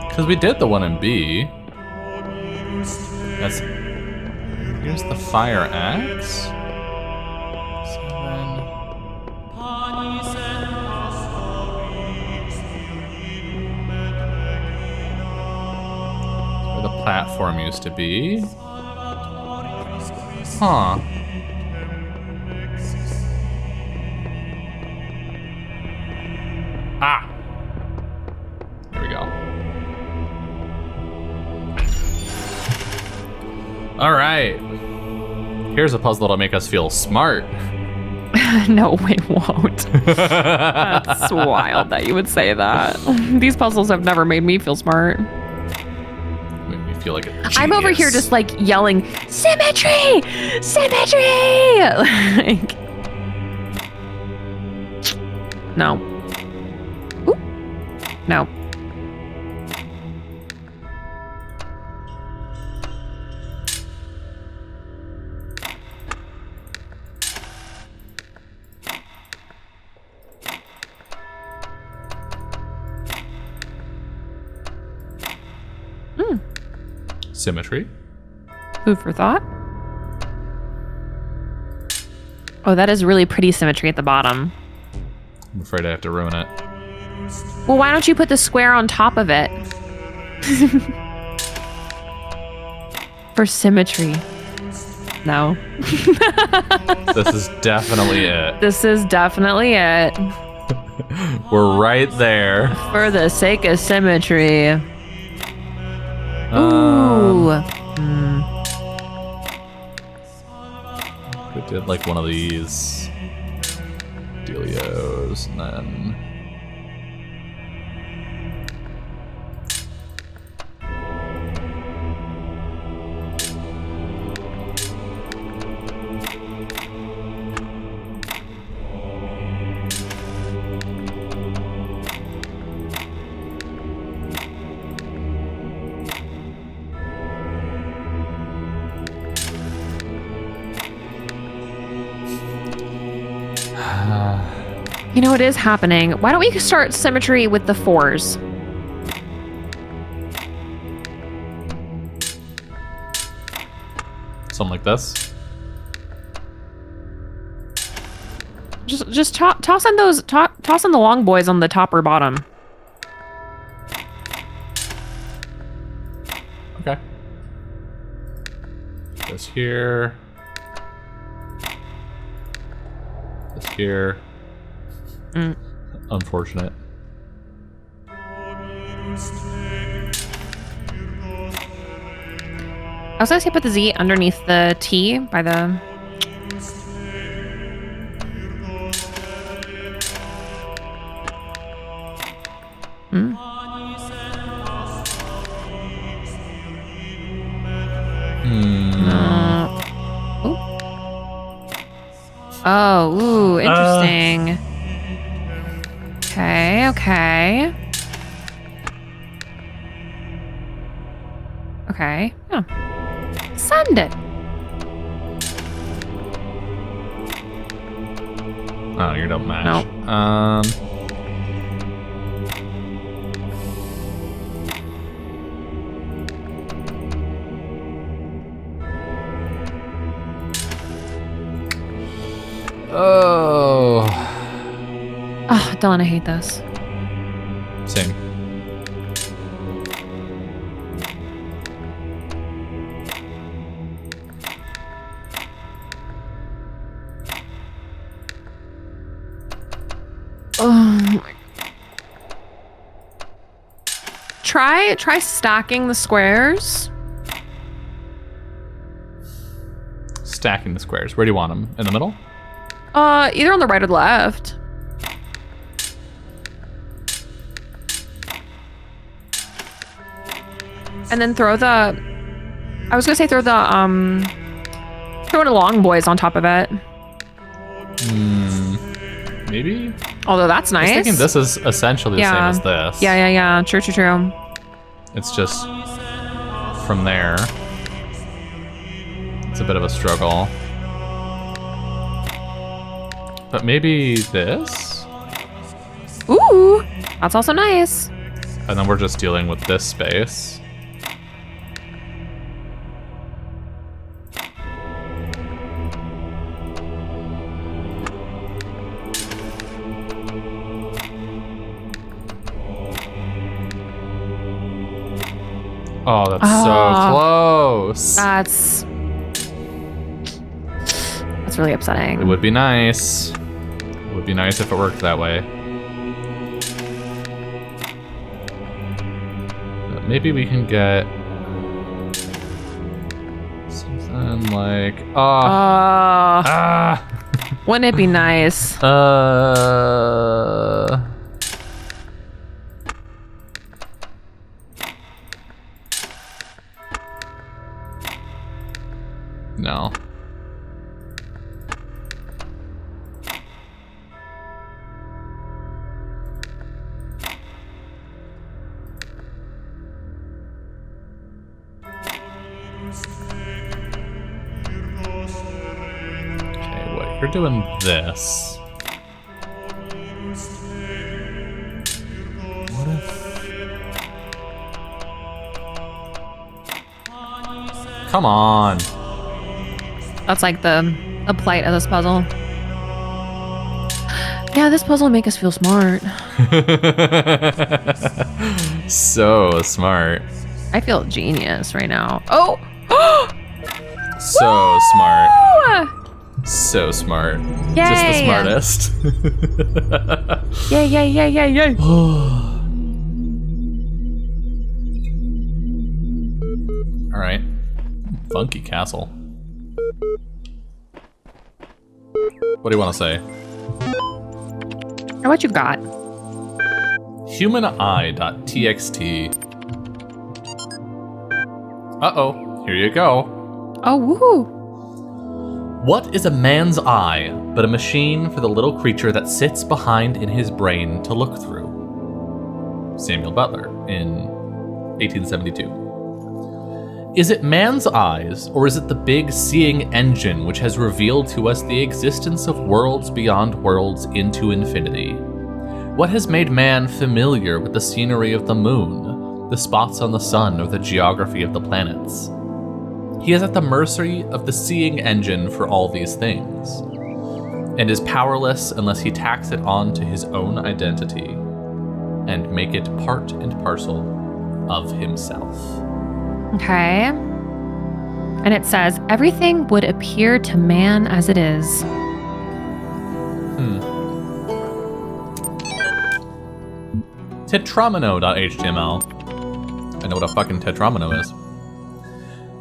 Because we did the one in B. That's... Here's the fire axe. 7. That's where the platform used to be. Huh. Ah! Here we go. Alright. Here's a puzzle that'll make us feel smart. No, it won't. That's wild that you would say that. These puzzles have never made me feel smart. Make me feel like a genius. I'm over here just like yelling, symmetry! Symmetry! Like, no. Oop. No. Symmetry. Food for thought. Oh, that is really pretty symmetry at the bottom. I'm afraid I have to ruin it. Well, why don't you put the square on top of it? For symmetry. No. This is definitely it. This is definitely it. We're right there. For the sake of symmetry. Ooh. We did like one of these dealios and then... You know what is happening? Why don't we start symmetry with the 4s? Something like this. Just toss in those toss in the long boys on the top or bottom. Okay. This here. This here. Unfortunate. I was gonna say put the Z underneath the T by the... Oh, ooh, interesting. Okay. Okay, yeah. Send it. Oh, you don't match. Nope. Oh. Oh, Dylan, I hate this. Same. Oh my. Try stacking the squares. Stacking the squares. Where do you want them? In the middle? Either on the right or the left. And then throw the long boys on top of it. Maybe? Although that's nice. I was thinking this is essentially the same as this. Yeah. True. It's just from there. It's a bit of a struggle. But maybe this? Ooh, that's also nice. And then we're just dealing with this space. Oh, that's so close. That's really upsetting. It would be nice. It would be nice if it worked that way. But maybe we can get something like wouldn't it be nice? No. Okay, what you're doing this. What if... Come on. That's like the plight of this puzzle. Yeah, this puzzle will make us feel smart. So smart. I feel genius right now. Oh! So smart. Woo! So smart. Yay! Just the smartest. Yay. Alright. Funky castle. What do you want to say? What you got? humaneye.txt. Uh-oh. Here you go. Oh, woohoo. What is a man's eye but a machine for the little creature that sits behind in his brain to look through? Samuel Butler in 1872. Is it man's eyes, or is it the big seeing engine which has revealed to us the existence of worlds beyond worlds into infinity? What has made man familiar with the scenery of the moon, the spots on the sun, or the geography of the planets? He is at the mercy of the seeing engine for all these things, and is powerless unless he tacks it on to his own identity and make it part and parcel of himself. Okay. And it says, everything would appear to man as it is. Tetromino.html. I know what a fucking tetromino is.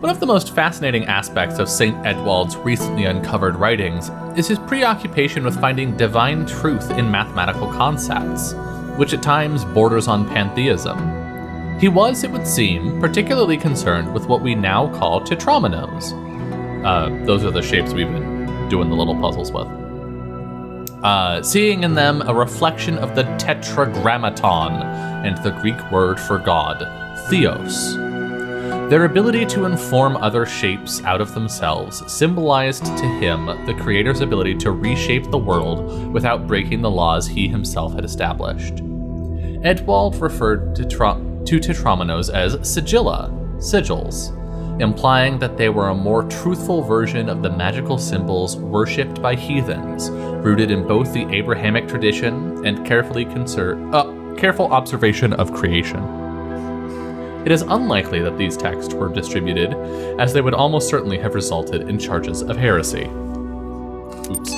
One of the most fascinating aspects of St. Edwald's recently uncovered writings is his preoccupation with finding divine truth in mathematical concepts, which at times borders on pantheism. He was, it would seem, particularly concerned with what we now call tetrominos. Those are the shapes we've been doing the little puzzles with. Seeing in them a reflection of the tetragrammaton and the Greek word for God, theos. Their ability to inform other shapes out of themselves symbolized to him the creator's ability to reshape the world without breaking the laws he himself had established. Edwald referred to tetrominos as sigilla, sigils, implying that they were a more truthful version of the magical symbols worshipped by heathens, rooted in both the Abrahamic tradition and careful observation of creation. It is unlikely that these texts were distributed, as they would almost certainly have resulted in charges of heresy. Oops.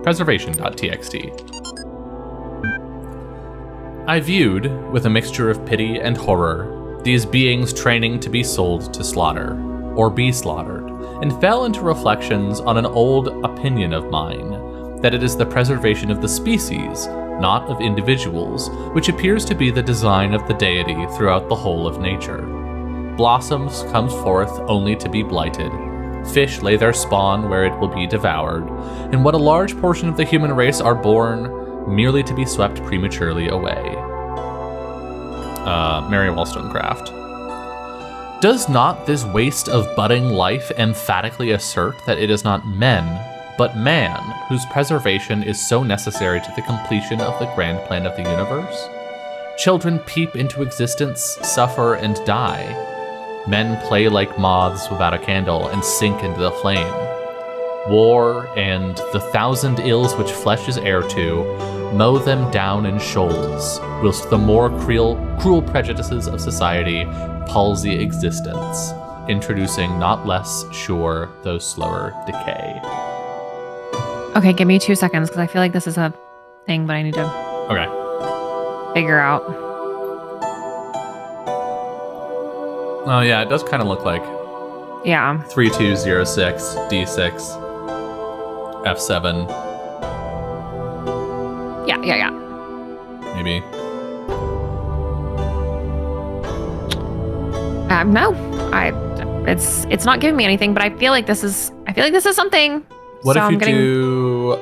preservation.txt. I viewed, with a mixture of pity and horror, these beings training to be sold to slaughter, or be slaughtered, and fell into reflections on an old opinion of mine, that it is the preservation of the species, not of individuals, which appears to be the design of the deity throughout the whole of nature. Blossoms comes forth only to be blighted. Fish lay their spawn where it will be devoured, and what a large portion of the human race are born merely to be swept prematurely away. Mary Wollstonecraft. Does not this waste of budding life emphatically assert that it is not men, but man, whose preservation is so necessary to the completion of the grand plan of the universe? Children peep into existence, suffer, and die. Men play like moths without a candle and sink into the flame. War and the thousand ills which flesh is heir to mow them down in shoals, whilst the more cruel prejudices of society palsy existence, introducing not less sure though slower decay. Okay, give me 2 seconds because I feel like this is a thing, but I need to figure out. Oh yeah, it does kind of look like 3206 D6 F7. Yeah. Maybe. No, it's not giving me anything, but I feel like this is something. What so if you do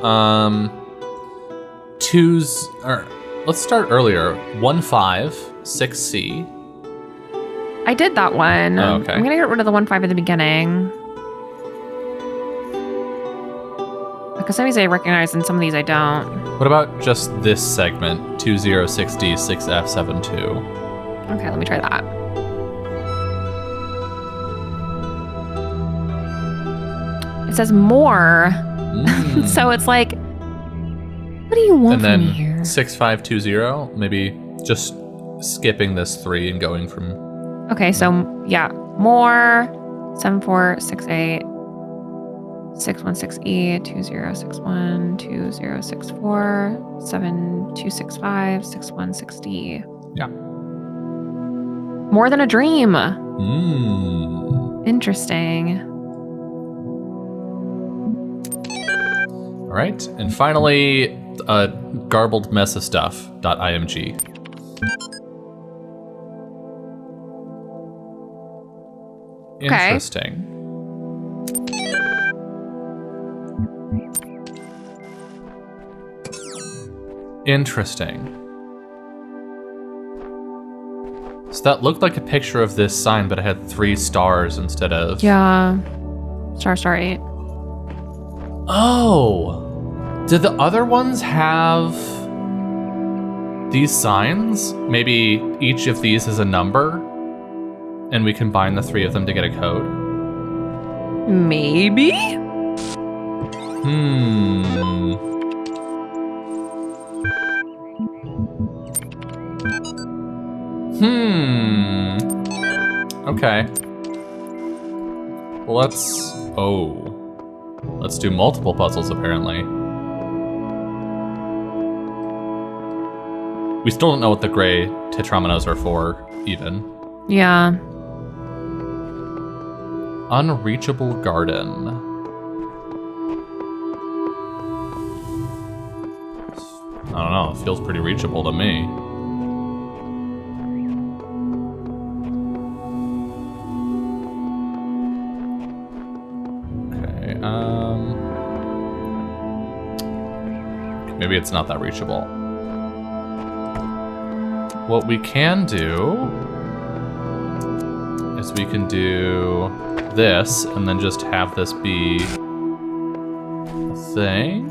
twos? Or let's start earlier. 156C. I did that one. Oh, okay. I'm gonna get rid of the 15 at the beginning. Because some of these I recognize and some of these I don't. What about just this segment? 206D 6F72. Okay, let me try that. It says more. So it's like, what do you want from me here? 6520, maybe just skipping this 3 and going from. Okay, so yeah, more 7468 616E 2061 2064 7265 616D. Yeah. More than a dream. Mm. Interesting. All right, and finally, a garbled mess of stuff.img. Okay. Interesting. Interesting. So that looked like a picture of this sign, but it had 3 stars instead of... Yeah. Star 8. Oh! Did the other ones have these signs? Maybe each of these is a number, and we combine the 3 of them to get a code? Maybe? Okay. Well, let's do multiple puzzles, apparently. We still don't know what the gray tetrominoes are for, even. Yeah. Unreachable garden. I don't know, it feels pretty reachable to me. Okay, maybe it's not that reachable. What we can do is we can do this and then just have this be a thing.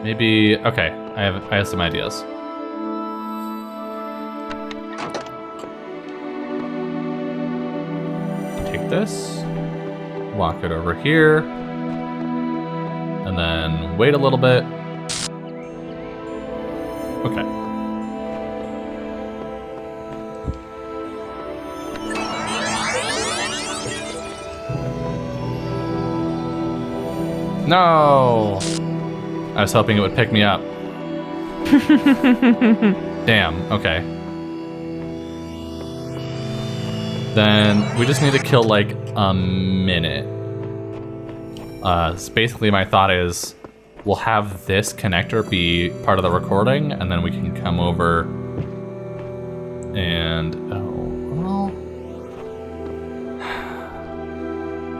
Maybe, okay, I have some ideas. Take this, walk it over here, and then wait a little bit. Okay. No! I was hoping it would pick me up. Damn, okay. Then we just need to kill like a minute. So basically my thought is we'll have this connector be part of the recording, and then we can come over and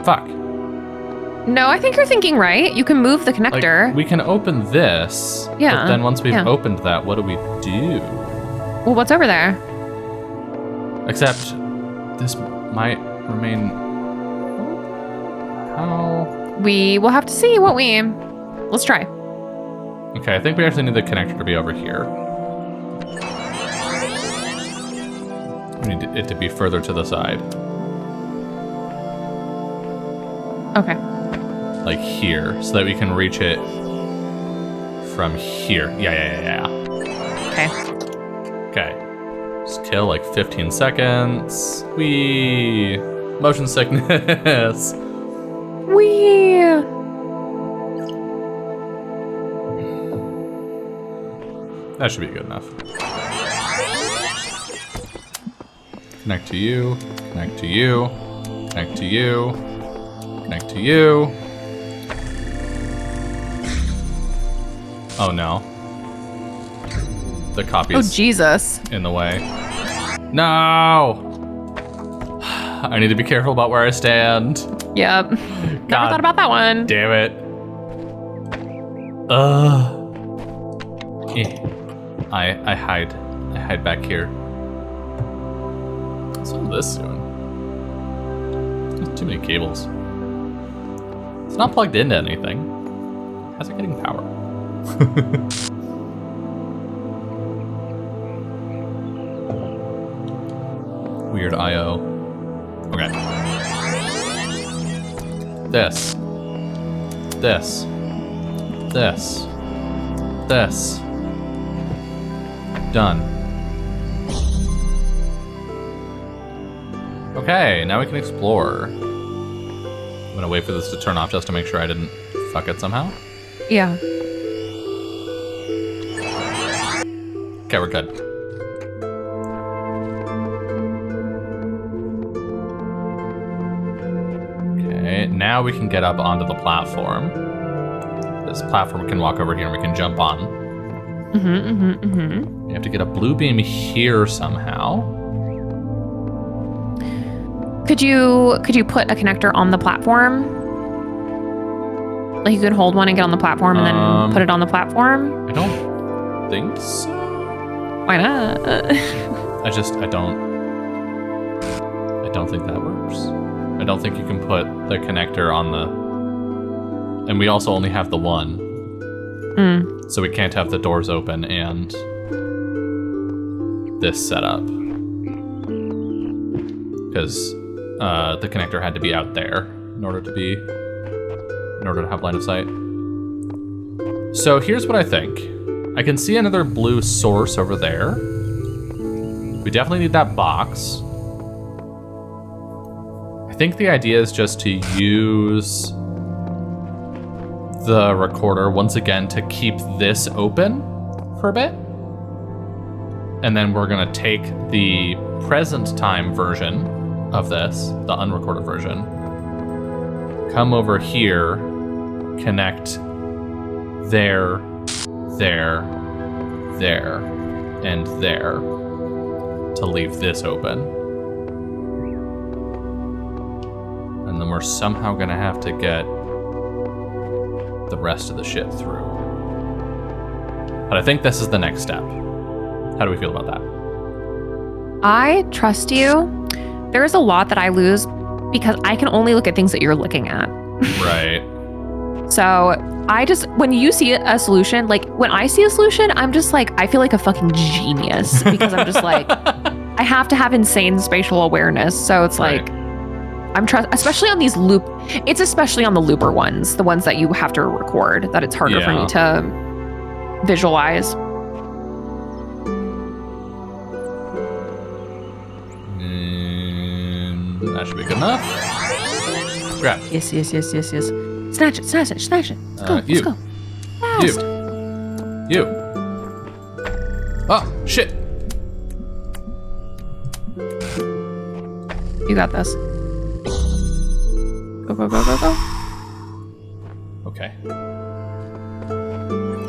fuck. No, I think you're thinking right. You can move the connector. Like, we can open this. Yeah. But then once we've opened that, what do we do? Well, what's over there? Except this might remain. How? We will have to see, won't we? Let's try. Okay, I think we actually need the connector to be over here. We need it to be further to the side. Okay. Like here, so that we can reach it from here. Yeah. Okay. Okay. Just kill like 15 seconds. Whee! Motion sickness. Whee! That should be good enough. Connect to you. Connect to you. Connect to you. Connect to you. Oh no. The copy is Jesus. in the way. No! I need to be careful about where I stand. Yep. Never thought about that one. Damn it. I hide. I hide back here. What's all this doing? There's too many cables. It's not plugged into anything. How's it getting power? Weird I/O. Okay. This. Done. Okay, now we can explore. I'm gonna wait for this to turn off just to make sure I didn't fuck it somehow. Yeah. Okay, we're good. Okay, now we can get up onto the platform. This platform can walk over here and we can jump on. We have to get a blue beam here somehow. Could you put a connector on the platform? Like you could hold one and get on the platform and then put it on the platform? I don't think so. Why not? I don't think that works. I don't think you can put the connector on the... And we also only have the one. So we can't have the doors open and this set up. Because the connector had to be out there in order to have line of sight. So here's what I think. I can see another blue source over there. We definitely need that box. I think the idea is just to use the recorder once again to keep this open for a bit. And then we're gonna take the present time version of this, the unrecorded version, come over here, connect there, and there to leave this open. And then we're somehow gonna have to get the rest of the shit through. But I think this is the next step. How do we feel about that? I trust you. There is a lot that I lose because I can only look at things that you're looking at. Right. So when you see a solution, like when I see a solution, I'm just like, I feel like a fucking genius because I'm just like, I have to have insane spatial awareness. So it's like, especially on these it's especially on the looper ones, the ones that you have to record, that it's harder for me to visualize. That should be good enough. Grab. Yes. Snatch it. Let's go. You. Let's go. Fast. You. Oh, shit. You got this. Go. Okay.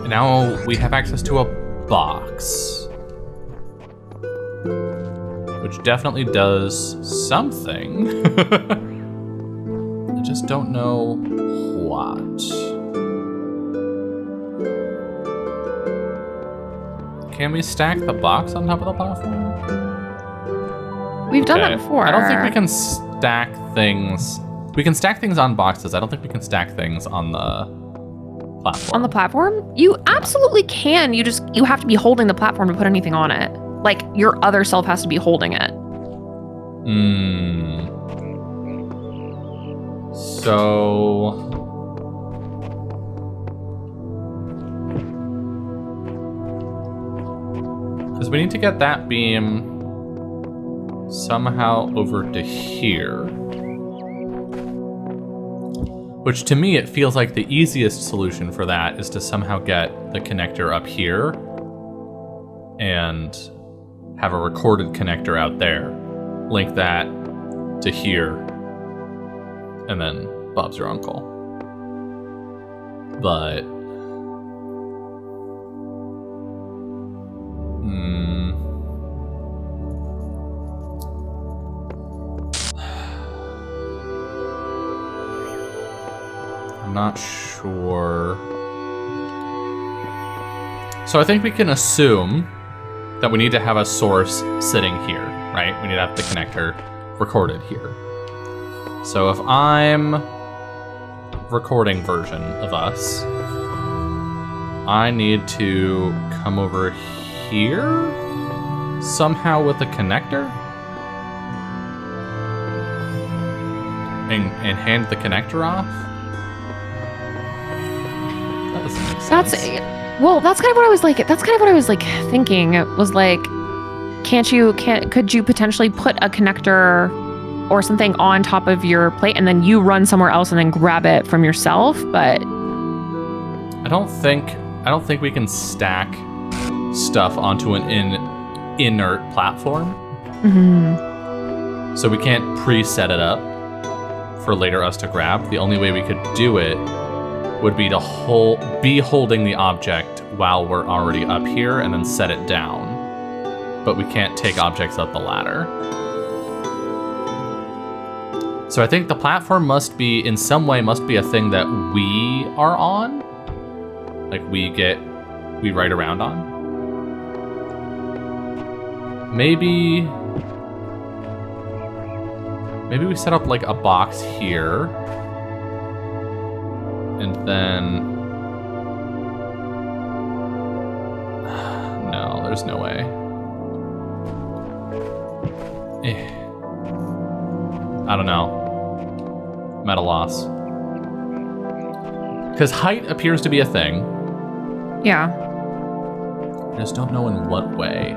And now we have access to a box. Which definitely does something. I just don't know what. Can we stack the box on top of the platform? We've done that before. I don't think we can stack things. We can stack things on boxes. I don't think we can stack things on the platform. On the platform? You absolutely can. You have to be holding the platform to put anything on it. Like, your other self has to be holding it. So... because we need to get that beam somehow over to here. Which to me, it feels like the easiest solution for that is to somehow get the connector up here and have a recorded connector out there. Link that to here, and then Bob's your uncle. But... I'm not sure. So I think we can assume that we need to have a source sitting here, right? We need to have the connector recorded here. So if I'm recording version of us, I need to come over here somehow with a connector and hand the connector off. That doesn't make sense. That's kind of what I was like. That's kind of what I was like thinking. It was like, could you potentially put a connector or something on top of your plate and then you run somewhere else and then grab it from yourself? But I don't think we can stack stuff onto an inert platform. So we can't preset it up for later us to grab. The only way we could do it would be to be holding the object while we're already up here and then set it down. But we can't take objects up the ladder. So I think the platform must be, in some way, must be a thing that we are on. Like we ride around on. Maybe we set up like a box here. And then... no, there's no way. I don't know. I'm at a loss. Because height appears to be a thing. yeah. I just don't know in what way.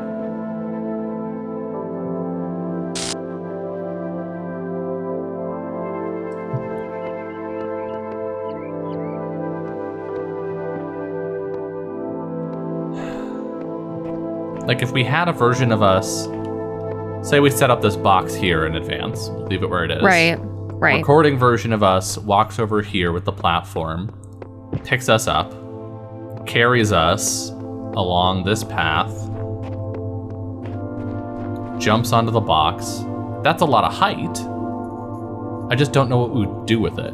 Like if we had a version of us, say we set up this box here in advance, leave it where it is. Right. Recording version of us walks over here with the platform, picks us up, carries us along this path, jumps onto the box. That's a lot of height. I just don't know what we would do with it.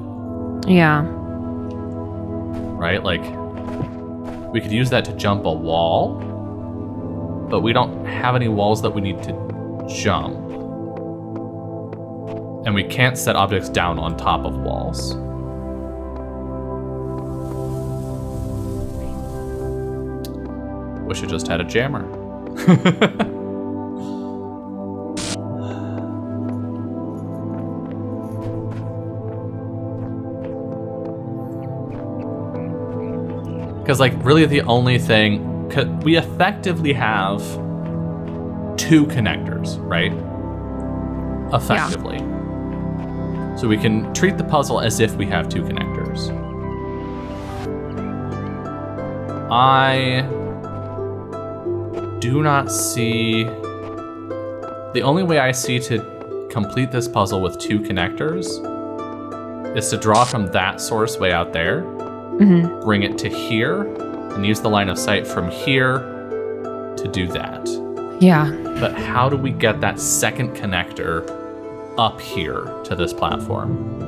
Yeah. Right? Like, we could use that to jump a wall, but we don't have any walls that we need to jump. And we can't set objects down on top of walls. Wish it just had a jammer. Because, like, really the only thing... we effectively have 2 connectors, right? Effectively. Yeah. So we can treat the puzzle as if we have 2 connectors. I do not see... The only way I see to complete this puzzle with 2 connectors is to draw from that source way out there, bring it to here, and use the line of sight from here to do that. Yeah. But how do we get that second connector up here to this platform?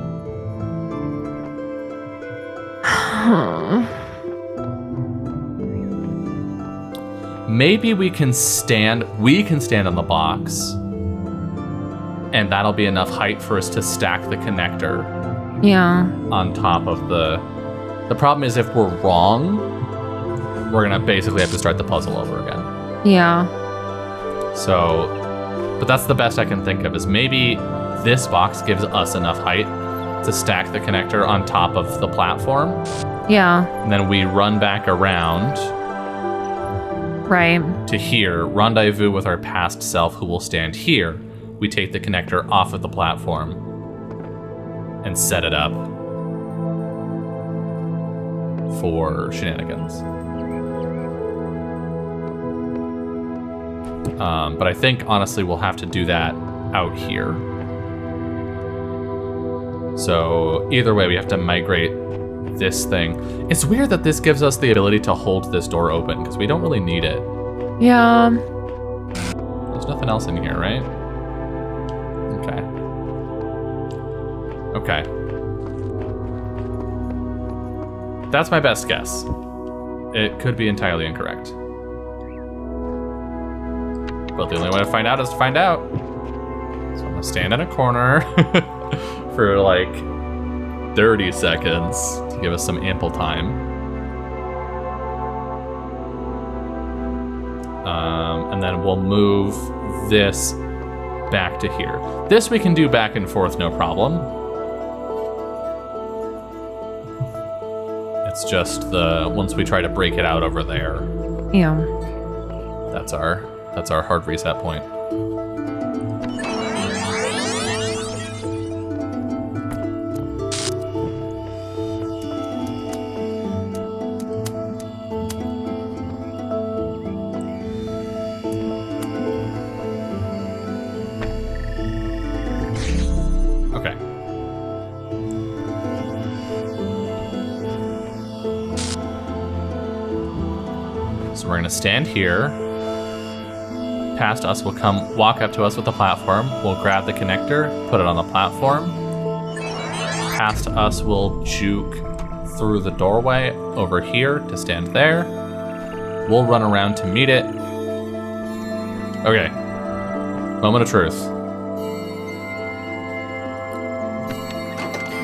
Maybe we can stand on the box, and that'll be enough height for us to stack the connector on top of the problem is if we're wrong, we're gonna basically have to start the puzzle over again. Yeah. So, but that's the best I can think of, is maybe this box gives us enough height to stack the connector on top of the platform. Yeah. And then we run back around to here, rendezvous with our past self who will stand here. We take the connector off of the platform and set it up for shenanigans. But I think, honestly, we'll have to do that out here. So either way, we have to migrate this thing. It's weird that this gives us the ability to hold this door open, because we don't really need it. Yeah. There's nothing else in here, right? Okay. That's my best guess. It could be entirely incorrect. But the only way to find out is to find out. So I'm gonna stand in a corner for like 30 seconds to give us some ample time. And then we'll move this back to here. This we can do back and forth, no problem. It's just once we try to break it out over there. Yeah. That's our hard reset point. So we're gonna stand here. Past us will walk up to us with the platform. We'll grab the connector, put it on the platform. Past us will juke through the doorway over here to stand there. We'll run around to meet it. Okay. Moment of truth.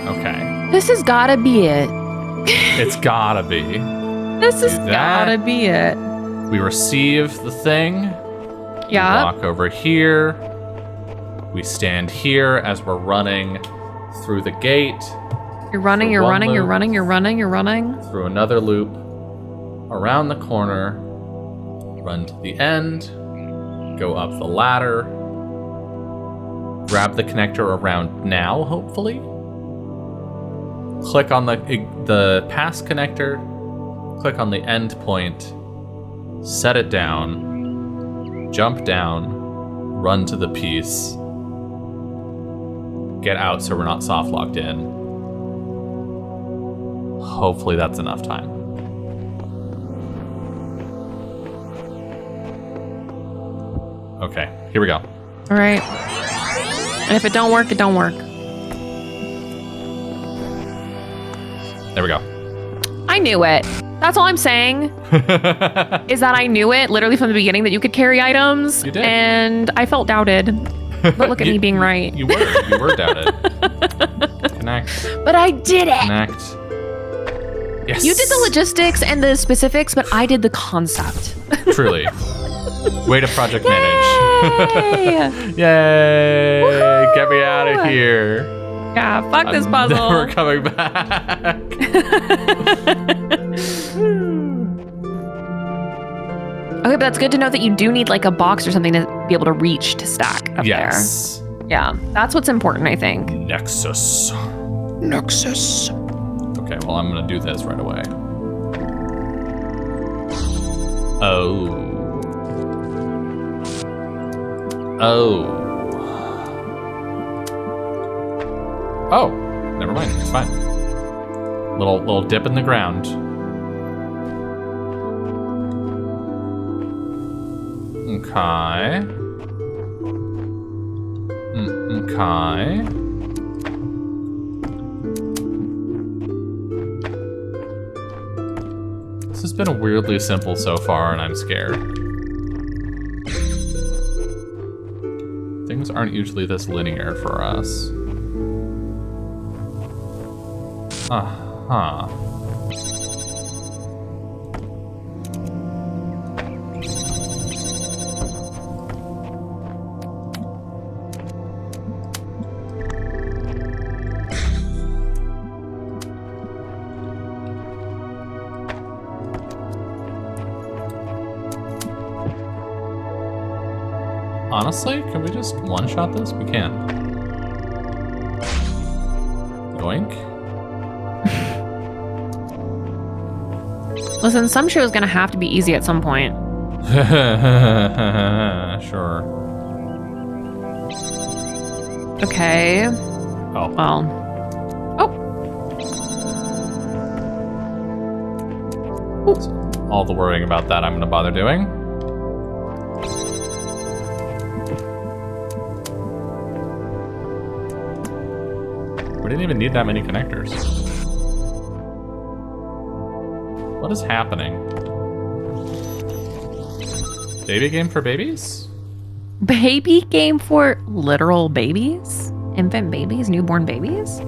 Okay. This has gotta be it. It's gotta be. This has gotta be it. We receive the thing. Yeah. We walk over here. We stand here as we're running through the gate. You're running. Through another loop. Around the corner. Run to the end. Go up the ladder. Grab the connector around now, hopefully. Click on the pass connector. Click on the end point. Set it down. Jump down. Run to the piece. Get out so we're not soft locked in. Hopefully that's enough time. Okay, here we go. All right. And if it don't work, it don't work. There we go. I knew it. That's all I'm saying. Is that I knew it literally from the beginning that you could carry items. You did. And I felt doubted. But look at me being right. You were doubted. Connect. But I did it. Connect. Yes. You did the logistics and the specifics, but I did the concept. Truly. Way to project manage. Yay! Yay! Woo-hoo! Get me out of here. Yeah, fuck this puzzle. We're coming back. Okay, but that's good to know that you do need like a box or something to be able to reach to stack up there. Yeah, that's what's important, I think. Nexus. Okay, well, I'm going to do this right away. Oh. Oh. Oh. Never mind. It's fine. Little dip in the ground. Okay. Okay. This has been weirdly simple so far, and I'm scared. Things aren't usually this linear for us. Uh-huh. Honestly, can we just one-shot this? We can. Yoink. Listen, some show is going to have to be easy at some point. Sure. Okay. Oh. Well. Oh. Oops. All the worrying about that I'm going to bother doing. We didn't even need that many connectors. What is happening? Baby game for babies? Baby game for literal babies? Infant babies? Newborn babies?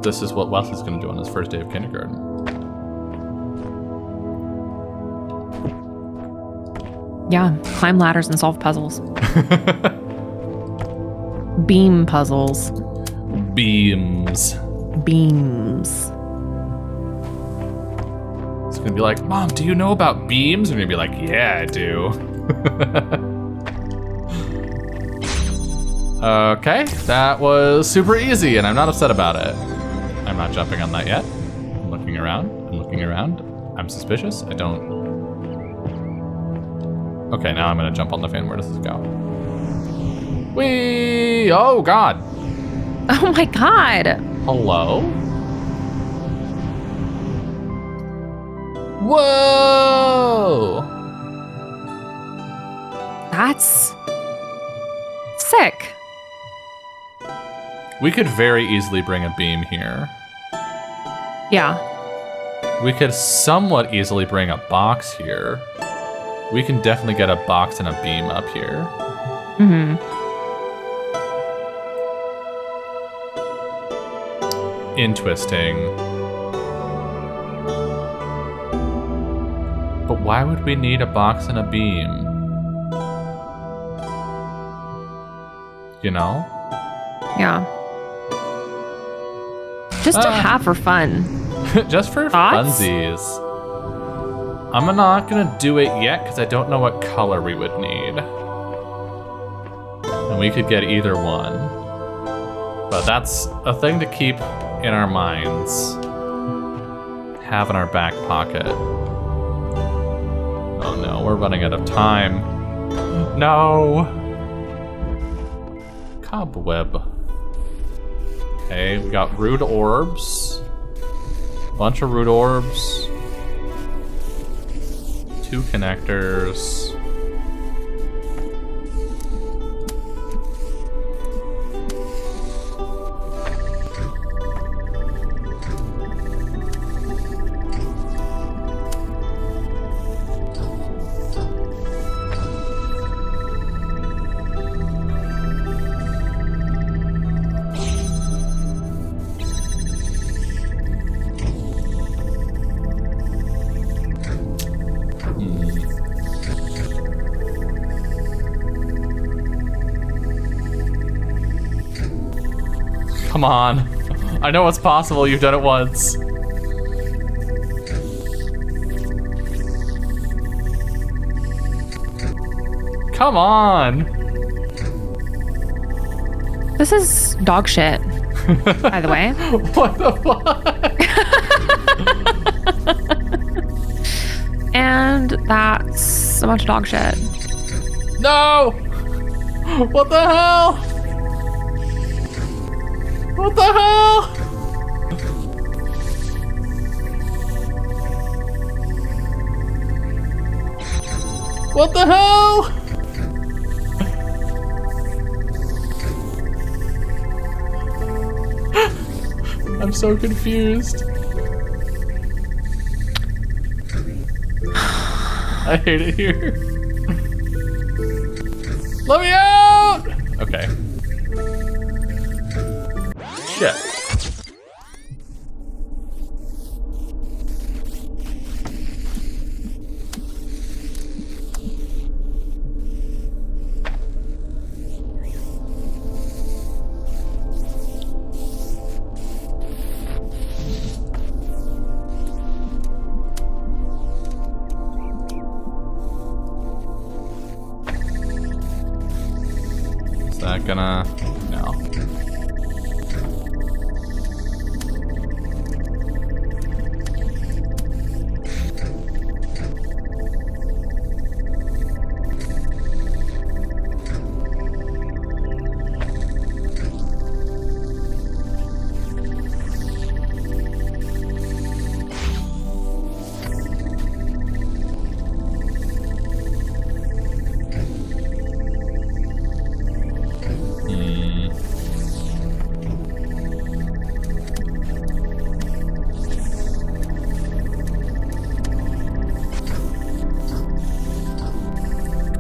This is what Wesley's going to do on his first day of kindergarten. Yeah, climb ladders and solve puzzles. Beam puzzles. Beams. Beams. It's going to be like, Mom, do you know about beams? And you're going to be like, yeah, I do. Okay, that was super easy, and I'm not upset about it. I'm not jumping on that yet. I'm looking around. I'm suspicious. I don't... Okay, now I'm gonna jump on the fan. Where does this go? Whee! Oh, God. Oh my God. Hello? Whoa! That's sick. We could very easily bring a beam here. Yeah. We could somewhat easily bring a box here. We can definitely get a box and a beam up here. Mm-hmm. Interesting. But why would we need a box and a beam? You know? Yeah. Just to have for fun. Just for Thoughts? funsies. I'm not gonna do it yet because I don't know what color we would need. And we could get either one. But that's a thing to keep in our minds. Have in our back pocket. Oh no, we're running out of time. No! Cobweb. Okay, we got root orbs. Bunch of root orbs. 2 connectors. Come on. I know it's possible. You've done it once. Come on. This is dog shit. by the way. What the fuck? And that's a bunch of dog shit. No! What the hell? What the hell? What the hell? I'm so confused. I hate it here. Let me out! Okay. Shit. Is that gonna... No.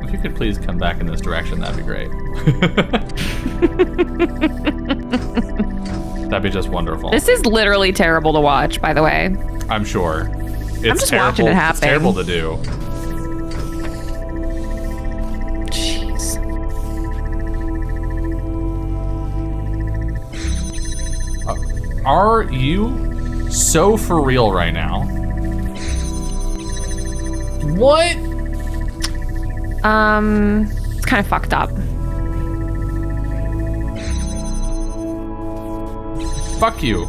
If you could please come back in this direction, that'd be great. That'd be just wonderful. This is literally terrible to watch, by the way. I'm sure. It's I'm just terrible. watching it happen. It's terrible to do. Jeez. Are you so for real right now? What? It's kind of fucked up. Fuck you.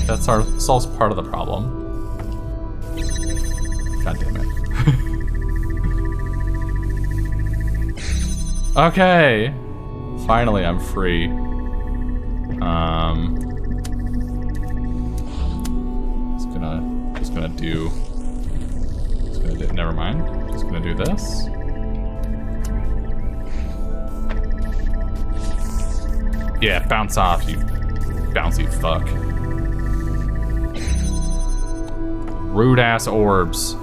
That's solves part of the problem. God damn it. Okay. Finally, I'm free. Just gonna do. Never mind. Just gonna do this. Yeah, bounce off, you bouncy fuck. Rude ass orbs.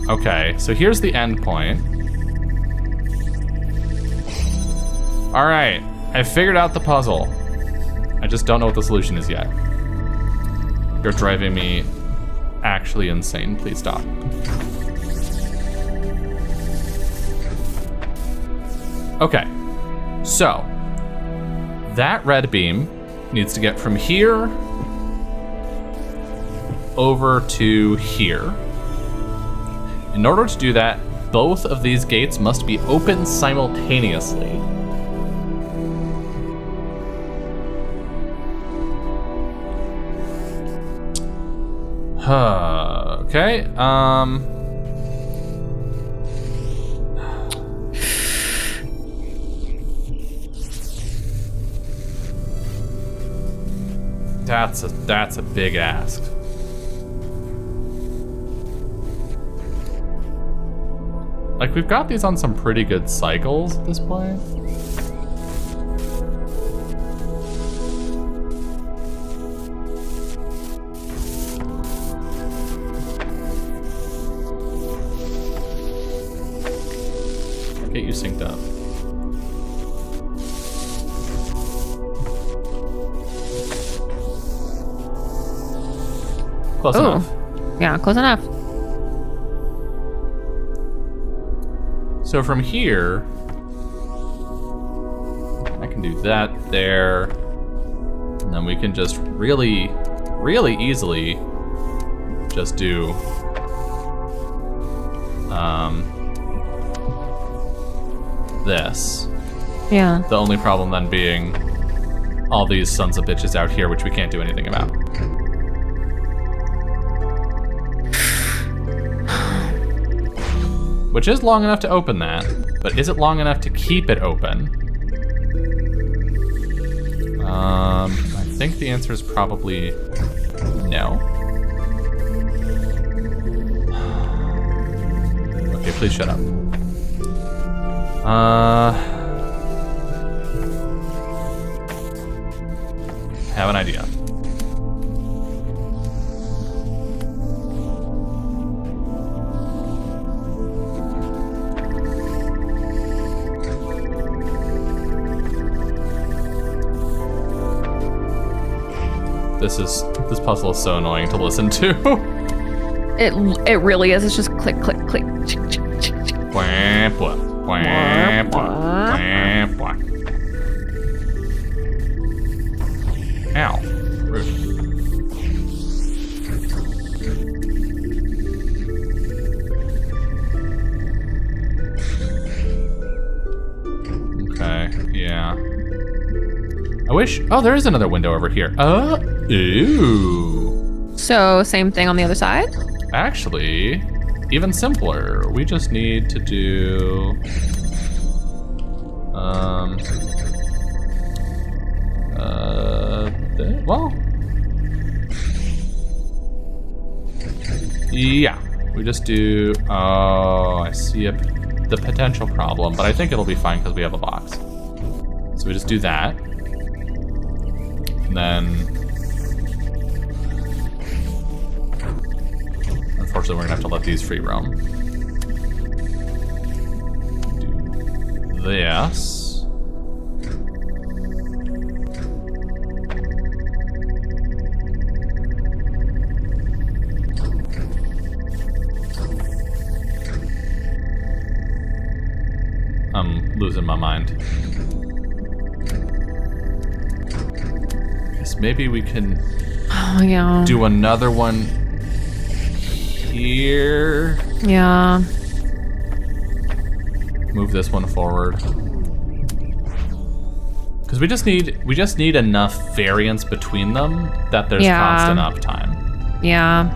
Okay, so here's the end point. All right, I figured out the puzzle. I just don't know what the solution is yet. You're driving me actually insane. Please stop. Okay, so that red beam needs to get from here over to here. In order to do that, both of these gates must be open simultaneously. Okay, That's a big ask. Like, we've got these on some pretty good cycles at this point. Get you synced up. Close enough. Yeah, close enough. So from here, I can do that there. And then we can just really, really easily just do this. Yeah. The only problem then being all these sons of bitches out here, which we can't do anything about. Which is long enough to open that, but is it long enough to keep it open? I think the answer is probably no. Okay, please shut up. Have an idea. This puzzle is so annoying to listen to. It really is. It's just click, click, click. Wah, blah, wah, blah, wah, blah. Ow. Rude. Okay, yeah. I wish... Oh, there is another window over here. Ooh. So, same thing on the other side? Actually, even simpler. We just need to do... well... Yeah, we just do... Oh, I see the potential problem, but I think it'll be fine because we have a box. So we just do that. And then... Unfortunately, we're gonna have to let these free roam. Do this. I'm losing my mind. Guess maybe we can do another one here. Yeah. Move this one forward. Because we just need enough variance between them that there's constant uptime. Yeah.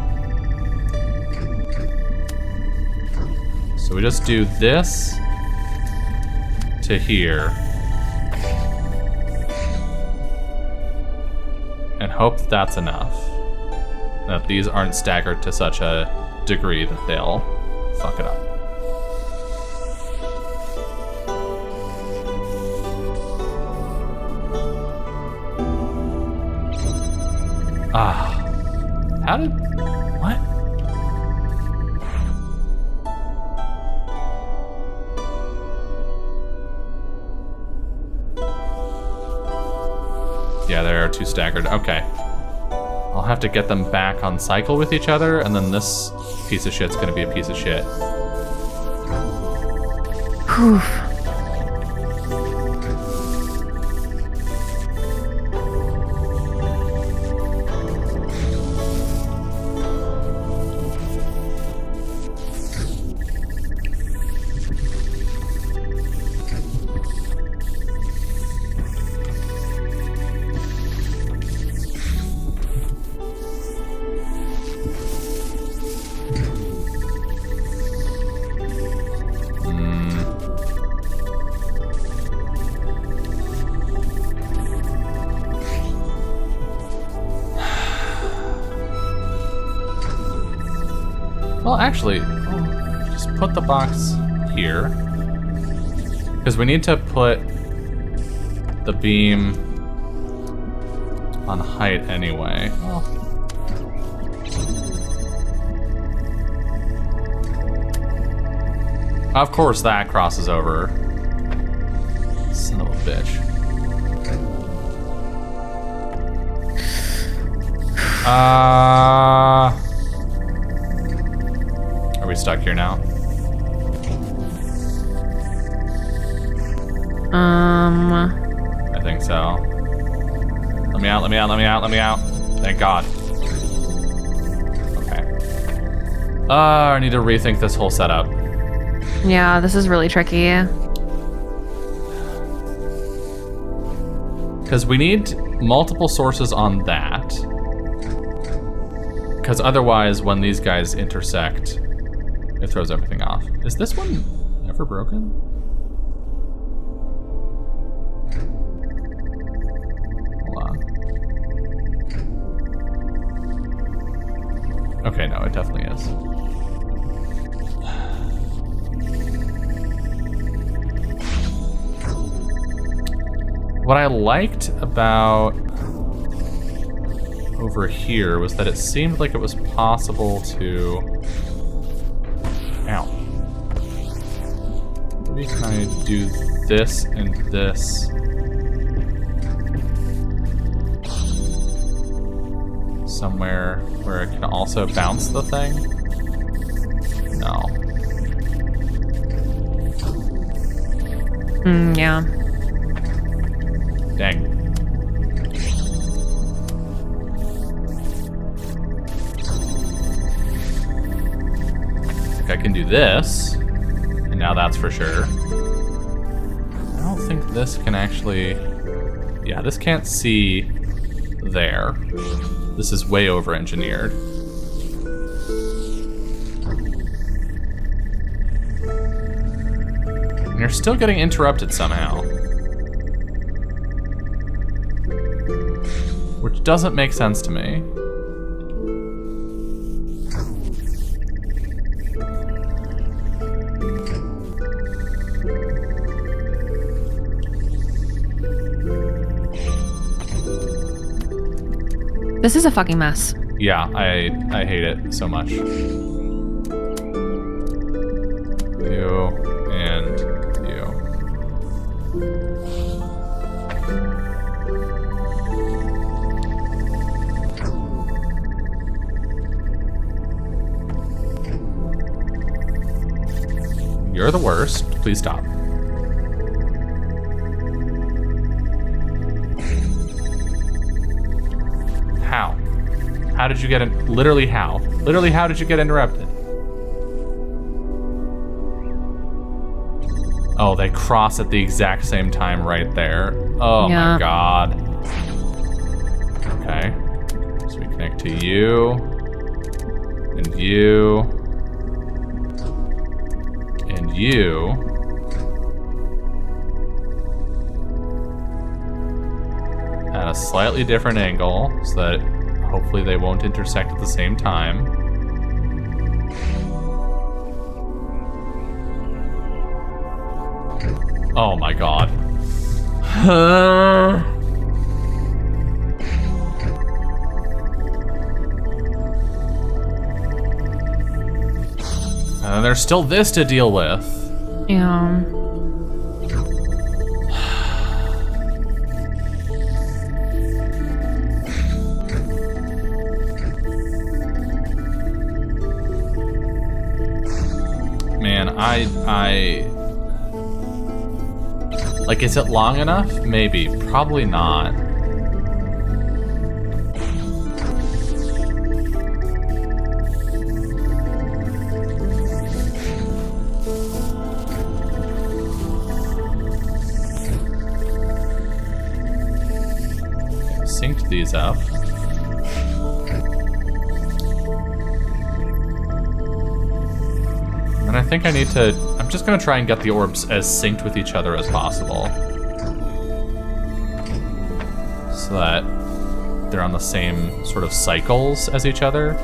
So we just do this to here. And hope that that's enough. That these aren't staggered to such a degree that they'll fuck it up. How did... What? Yeah, there are two staggered. Okay. I'll have to get them back on cycle with each other, and then this piece of shit's gonna be a piece of shit. Whew. Well, actually, just put the box here. Because we need to put the beam on height anyway. Well, of course that crosses over. Son of a bitch. Are we stuck here now? I think so. Let me out, let me out, let me out, let me out. Thank God. Okay. I need to rethink this whole setup. Yeah, this is really tricky. Because we need multiple sources on that. Because otherwise, when these guys intersect, it throws everything off. Is this one ever broken? Hold on. Okay, no, it definitely is. What I liked about over here was that it seemed like it was possible to... Ow. Maybe can I do this and this? Somewhere where it can also bounce the thing? No. Yeah. Dang. I can do this, and now that's for sure. I don't think this can actually... Yeah, this can't see there. This is way over-engineered. And you're still getting interrupted somehow. Which doesn't make sense to me. This is a fucking mess. Yeah, I hate it so much. You and you. You're the worst. Please stop. How? How did you get in? Literally how? Literally how did you get interrupted? Oh, they cross at the exact same time right there. Oh Yeah. my god. Okay. So we connect to you. And you. And you. At a slightly different angle so that hopefully they won't intersect at the same time. Oh my god. And there's still this to deal with. Yeah. Man, I like, is it long enough? Maybe. Probably not. Synced these up. And I think I need to... I'm just going to try and get the orbs as synced with each other as possible. So that they're on the same sort of cycles as each other.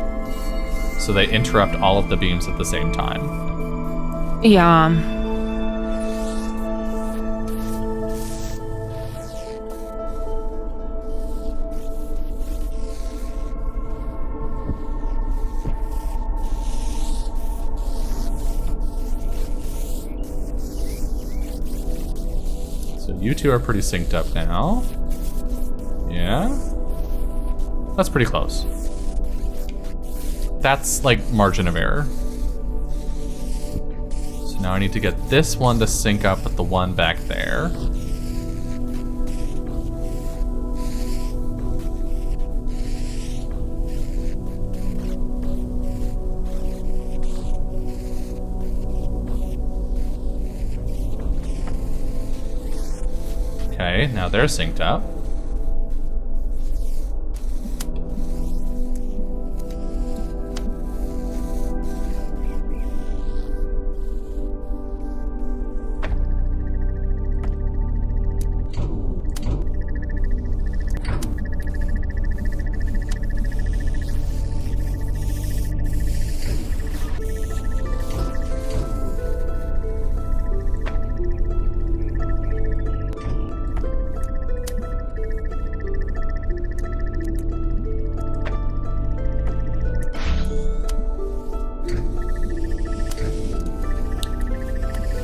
So they interrupt all of the beams at the same time. Yeah. You two are pretty synced up now. Yeah. That's pretty close. That's like margin of error. So now I need to get this one to sync up with the one back there. Okay, now they're synced up.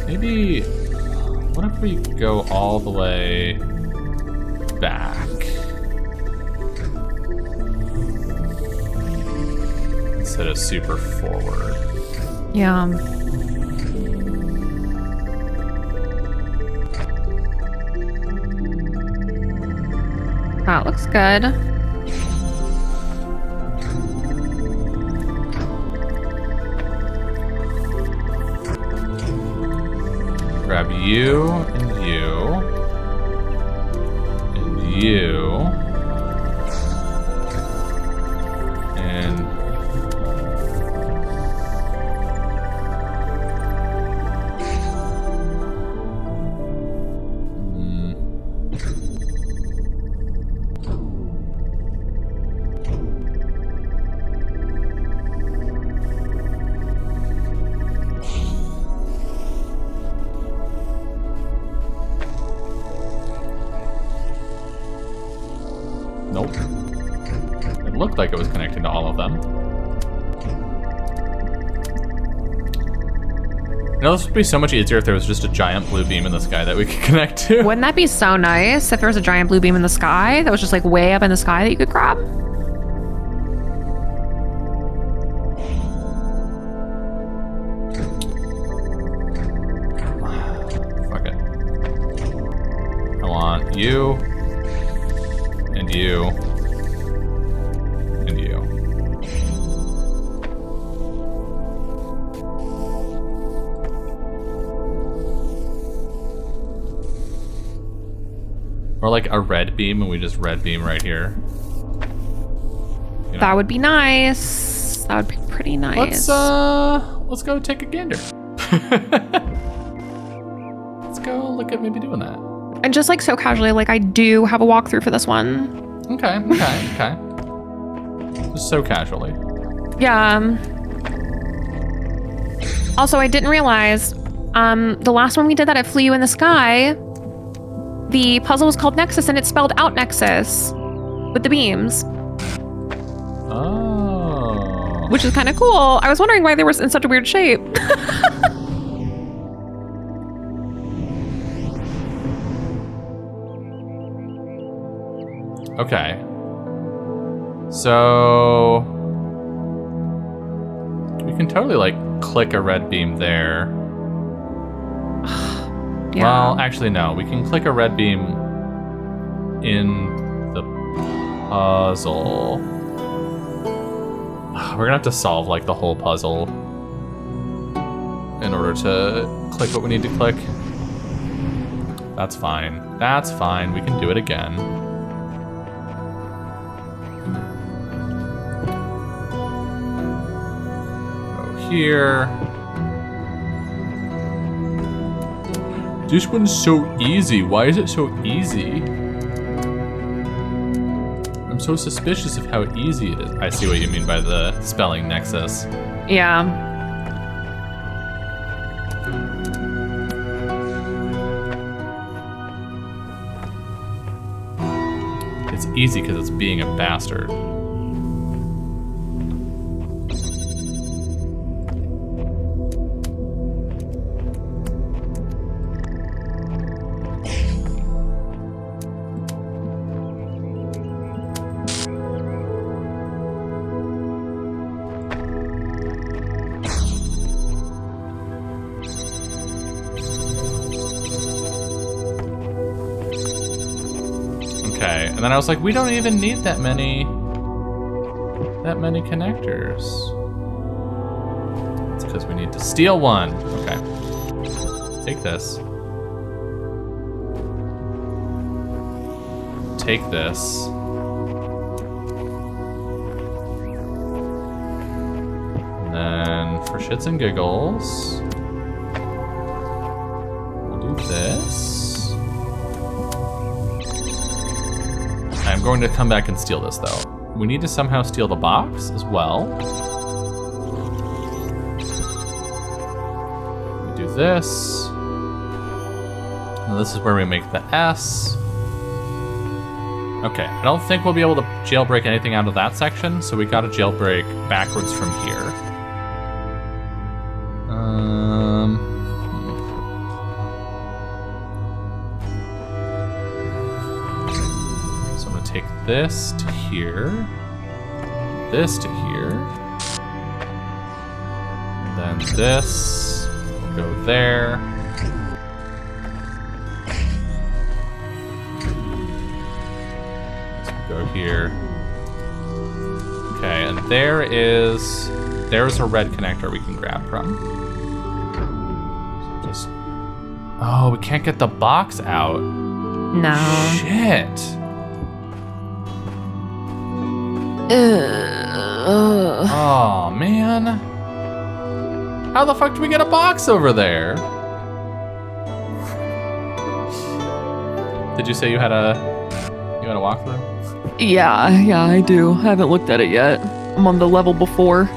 Maybe, what if we go all the way back? Instead of super forward. Yeah. That looks good. Grab you and you and you and nope. It looked like it was connecting to all of them. You know, this would be so much easier if there was just a giant blue beam in the sky that we could connect to. Wouldn't that be so nice if there was a giant blue beam in the sky that was just like way up in the sky that you could grab? Fuck it. I want you and you and you. Or like a red beam and we just red beam right here. You know? That would be nice. That would be pretty nice. Let's go take a gander. Let's go look at maybe doing that. And just like so casually, like I do have a walkthrough for this one. Okay. Just so casually. Yeah. Also, I didn't realize, the last one we did that at Flew You in the Sky, the puzzle was called Nexus and it spelled out Nexus with the beams. Oh. Which is kind of cool. I was wondering why they were in such a weird shape. Okay. So we can totally like click a red beam there. Yeah. Well, actually no. We can click a red beam in the puzzle. We're gonna have to solve like the whole puzzle in order to click what we need to click. That's fine. That's fine. We can do it again. Here. This one's so easy. Why is it so easy? I'm so suspicious of how easy it is. I see what you mean by the spelling Nexus. Yeah. It's easy because it's being a bastard. Okay, and then I was like, we don't even need that many connectors. It's because we need to steal one. Okay. Take this. Take this. And then for shits and giggles, we'll do this. I'm going to come back and steal this, though. We need to somehow steal the box as well. We do this. And this is where we make the S. Okay, I don't think we'll be able to jailbreak anything out of that section, so we gotta jailbreak backwards from here. this to here. This to here. Then this. Go there. This will go here. Okay, and there's a red connector we can grab from. So just, oh, we can't get the box out. No. Shit. Oh, man. How the fuck do we get a box over there? Did you say you had a walkthrough? Yeah, I do. I haven't looked at it yet. I'm on the level before.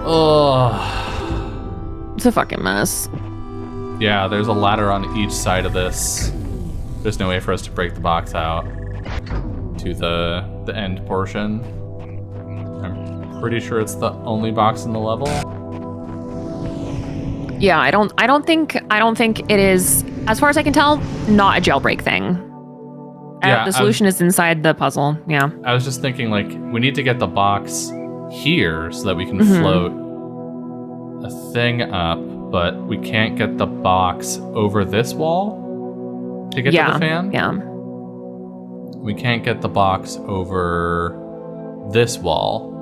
Oh. It's a fucking mess. Yeah, there's a ladder on each side of this. There's no way for us to break the box out to the end portion. I'm pretty sure it's the only box in the level. Yeah, I don't think it is, as far as I can tell, not a jailbreak thing. Yeah, the solution is inside the puzzle. Yeah. I was just thinking, like, we need to get the box here so that we can float a thing up, but we can't get the box over this wall to get to the fan. Yeah. We can't get the box over this wall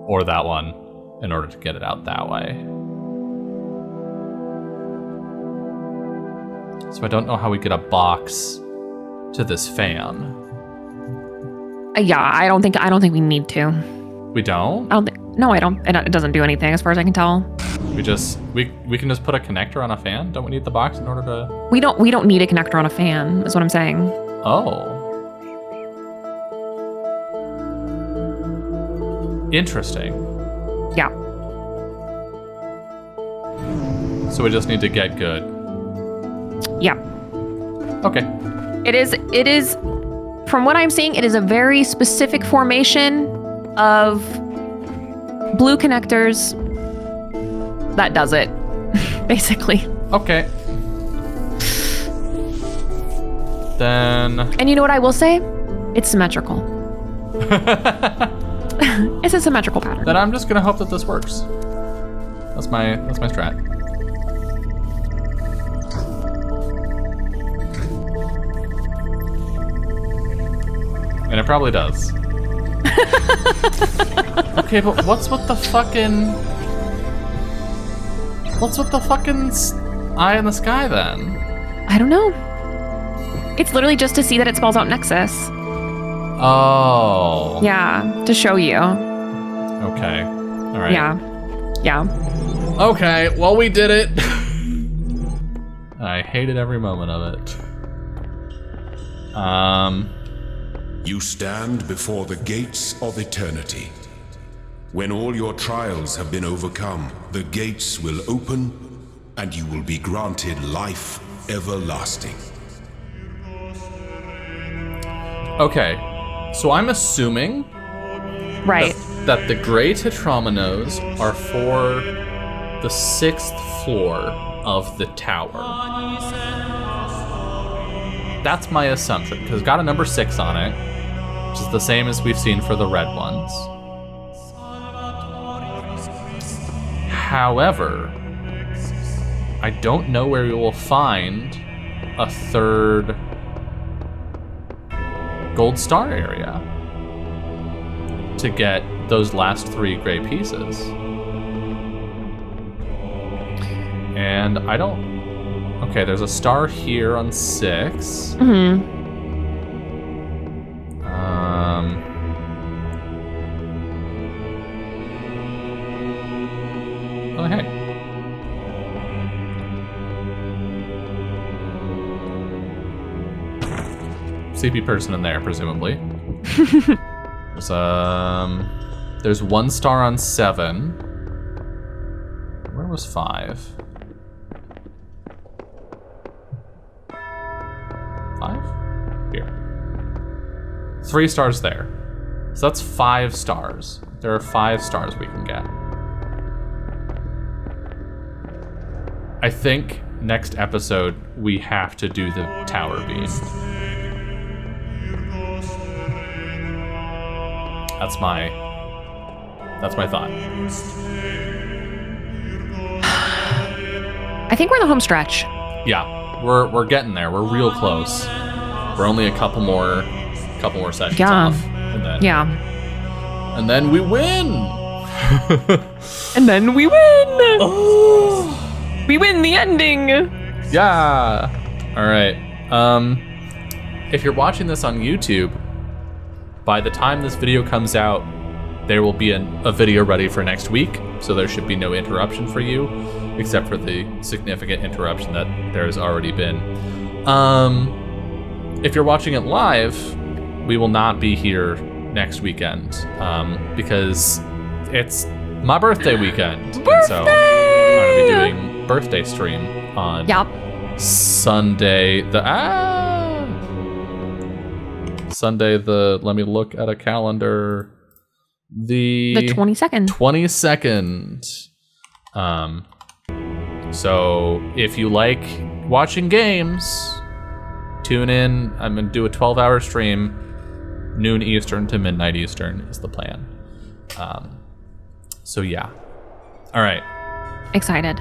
or that one in order to get it out that way. So I don't know how we get a box to this fan. Yeah, I don't think we need to. We don't? No, I don't. It doesn't do anything as far as I can tell. We can just put a connector on a fan? Don't we need the box in order to... We don't need a connector on a fan, is what I'm saying. Oh. Interesting. Yeah. So we just need to get good. Yeah. Okay. It is, from what I'm seeing, it is a very specific formation of blue connectors that does it, basically. Okay. Then... And you know what I will say? It's symmetrical. It's a symmetrical pattern. Then I'm just gonna hope that this works. That's my strat. And it probably does. Okay, but what's with the fucking eye in the sky then? I don't know. It's literally just to see that it spells out Nexus. Oh. Yeah, to show you. Okay. All right. Yeah. Okay, well, we did it. I hated every moment of it. You stand before the gates of eternity. When all your trials have been overcome, the gates will open and you will be granted life everlasting. Okay, so I'm assuming Right. that the gray tetrominos are for the 6th floor of the tower. That's my assumption, because it's got a number 6 on it, which is the same as we've seen for the red ones. However, I don't know where we will find a 3rd gold star area to get those last 3 gray pieces. And I don't... Okay, there's a star here on 6. Oh, hey. CP person in there, presumably. There's 1 star on 7. Where was 5? 5? Here. 3 stars there. So that's 5 stars. There are 5 stars we can get. I think next episode we have to do the tower beam. That's my thought. I think we're in the home stretch. Yeah, we're getting there. We're real close. We're only a couple more sessions off. And then we win. And then we win. Oh. We win the ending. Yeah. All right. If you're watching this on YouTube, by the time this video comes out, there will be a video ready for next week, so there should be no interruption for you, except for the significant interruption that there has already been. If you're watching it live, we will not be here next weekend, because it's my birthday weekend. Birthday! And so I'm going to be doing birthday stream on Sunday let me look at a calendar. The 22nd. 22nd. So if you like watching games, tune in. I'm going to do a 12-hour stream, noon Eastern to midnight Eastern is the plan. So yeah. All right. Excited.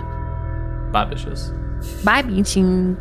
Bye, bitches. Bye, bitches.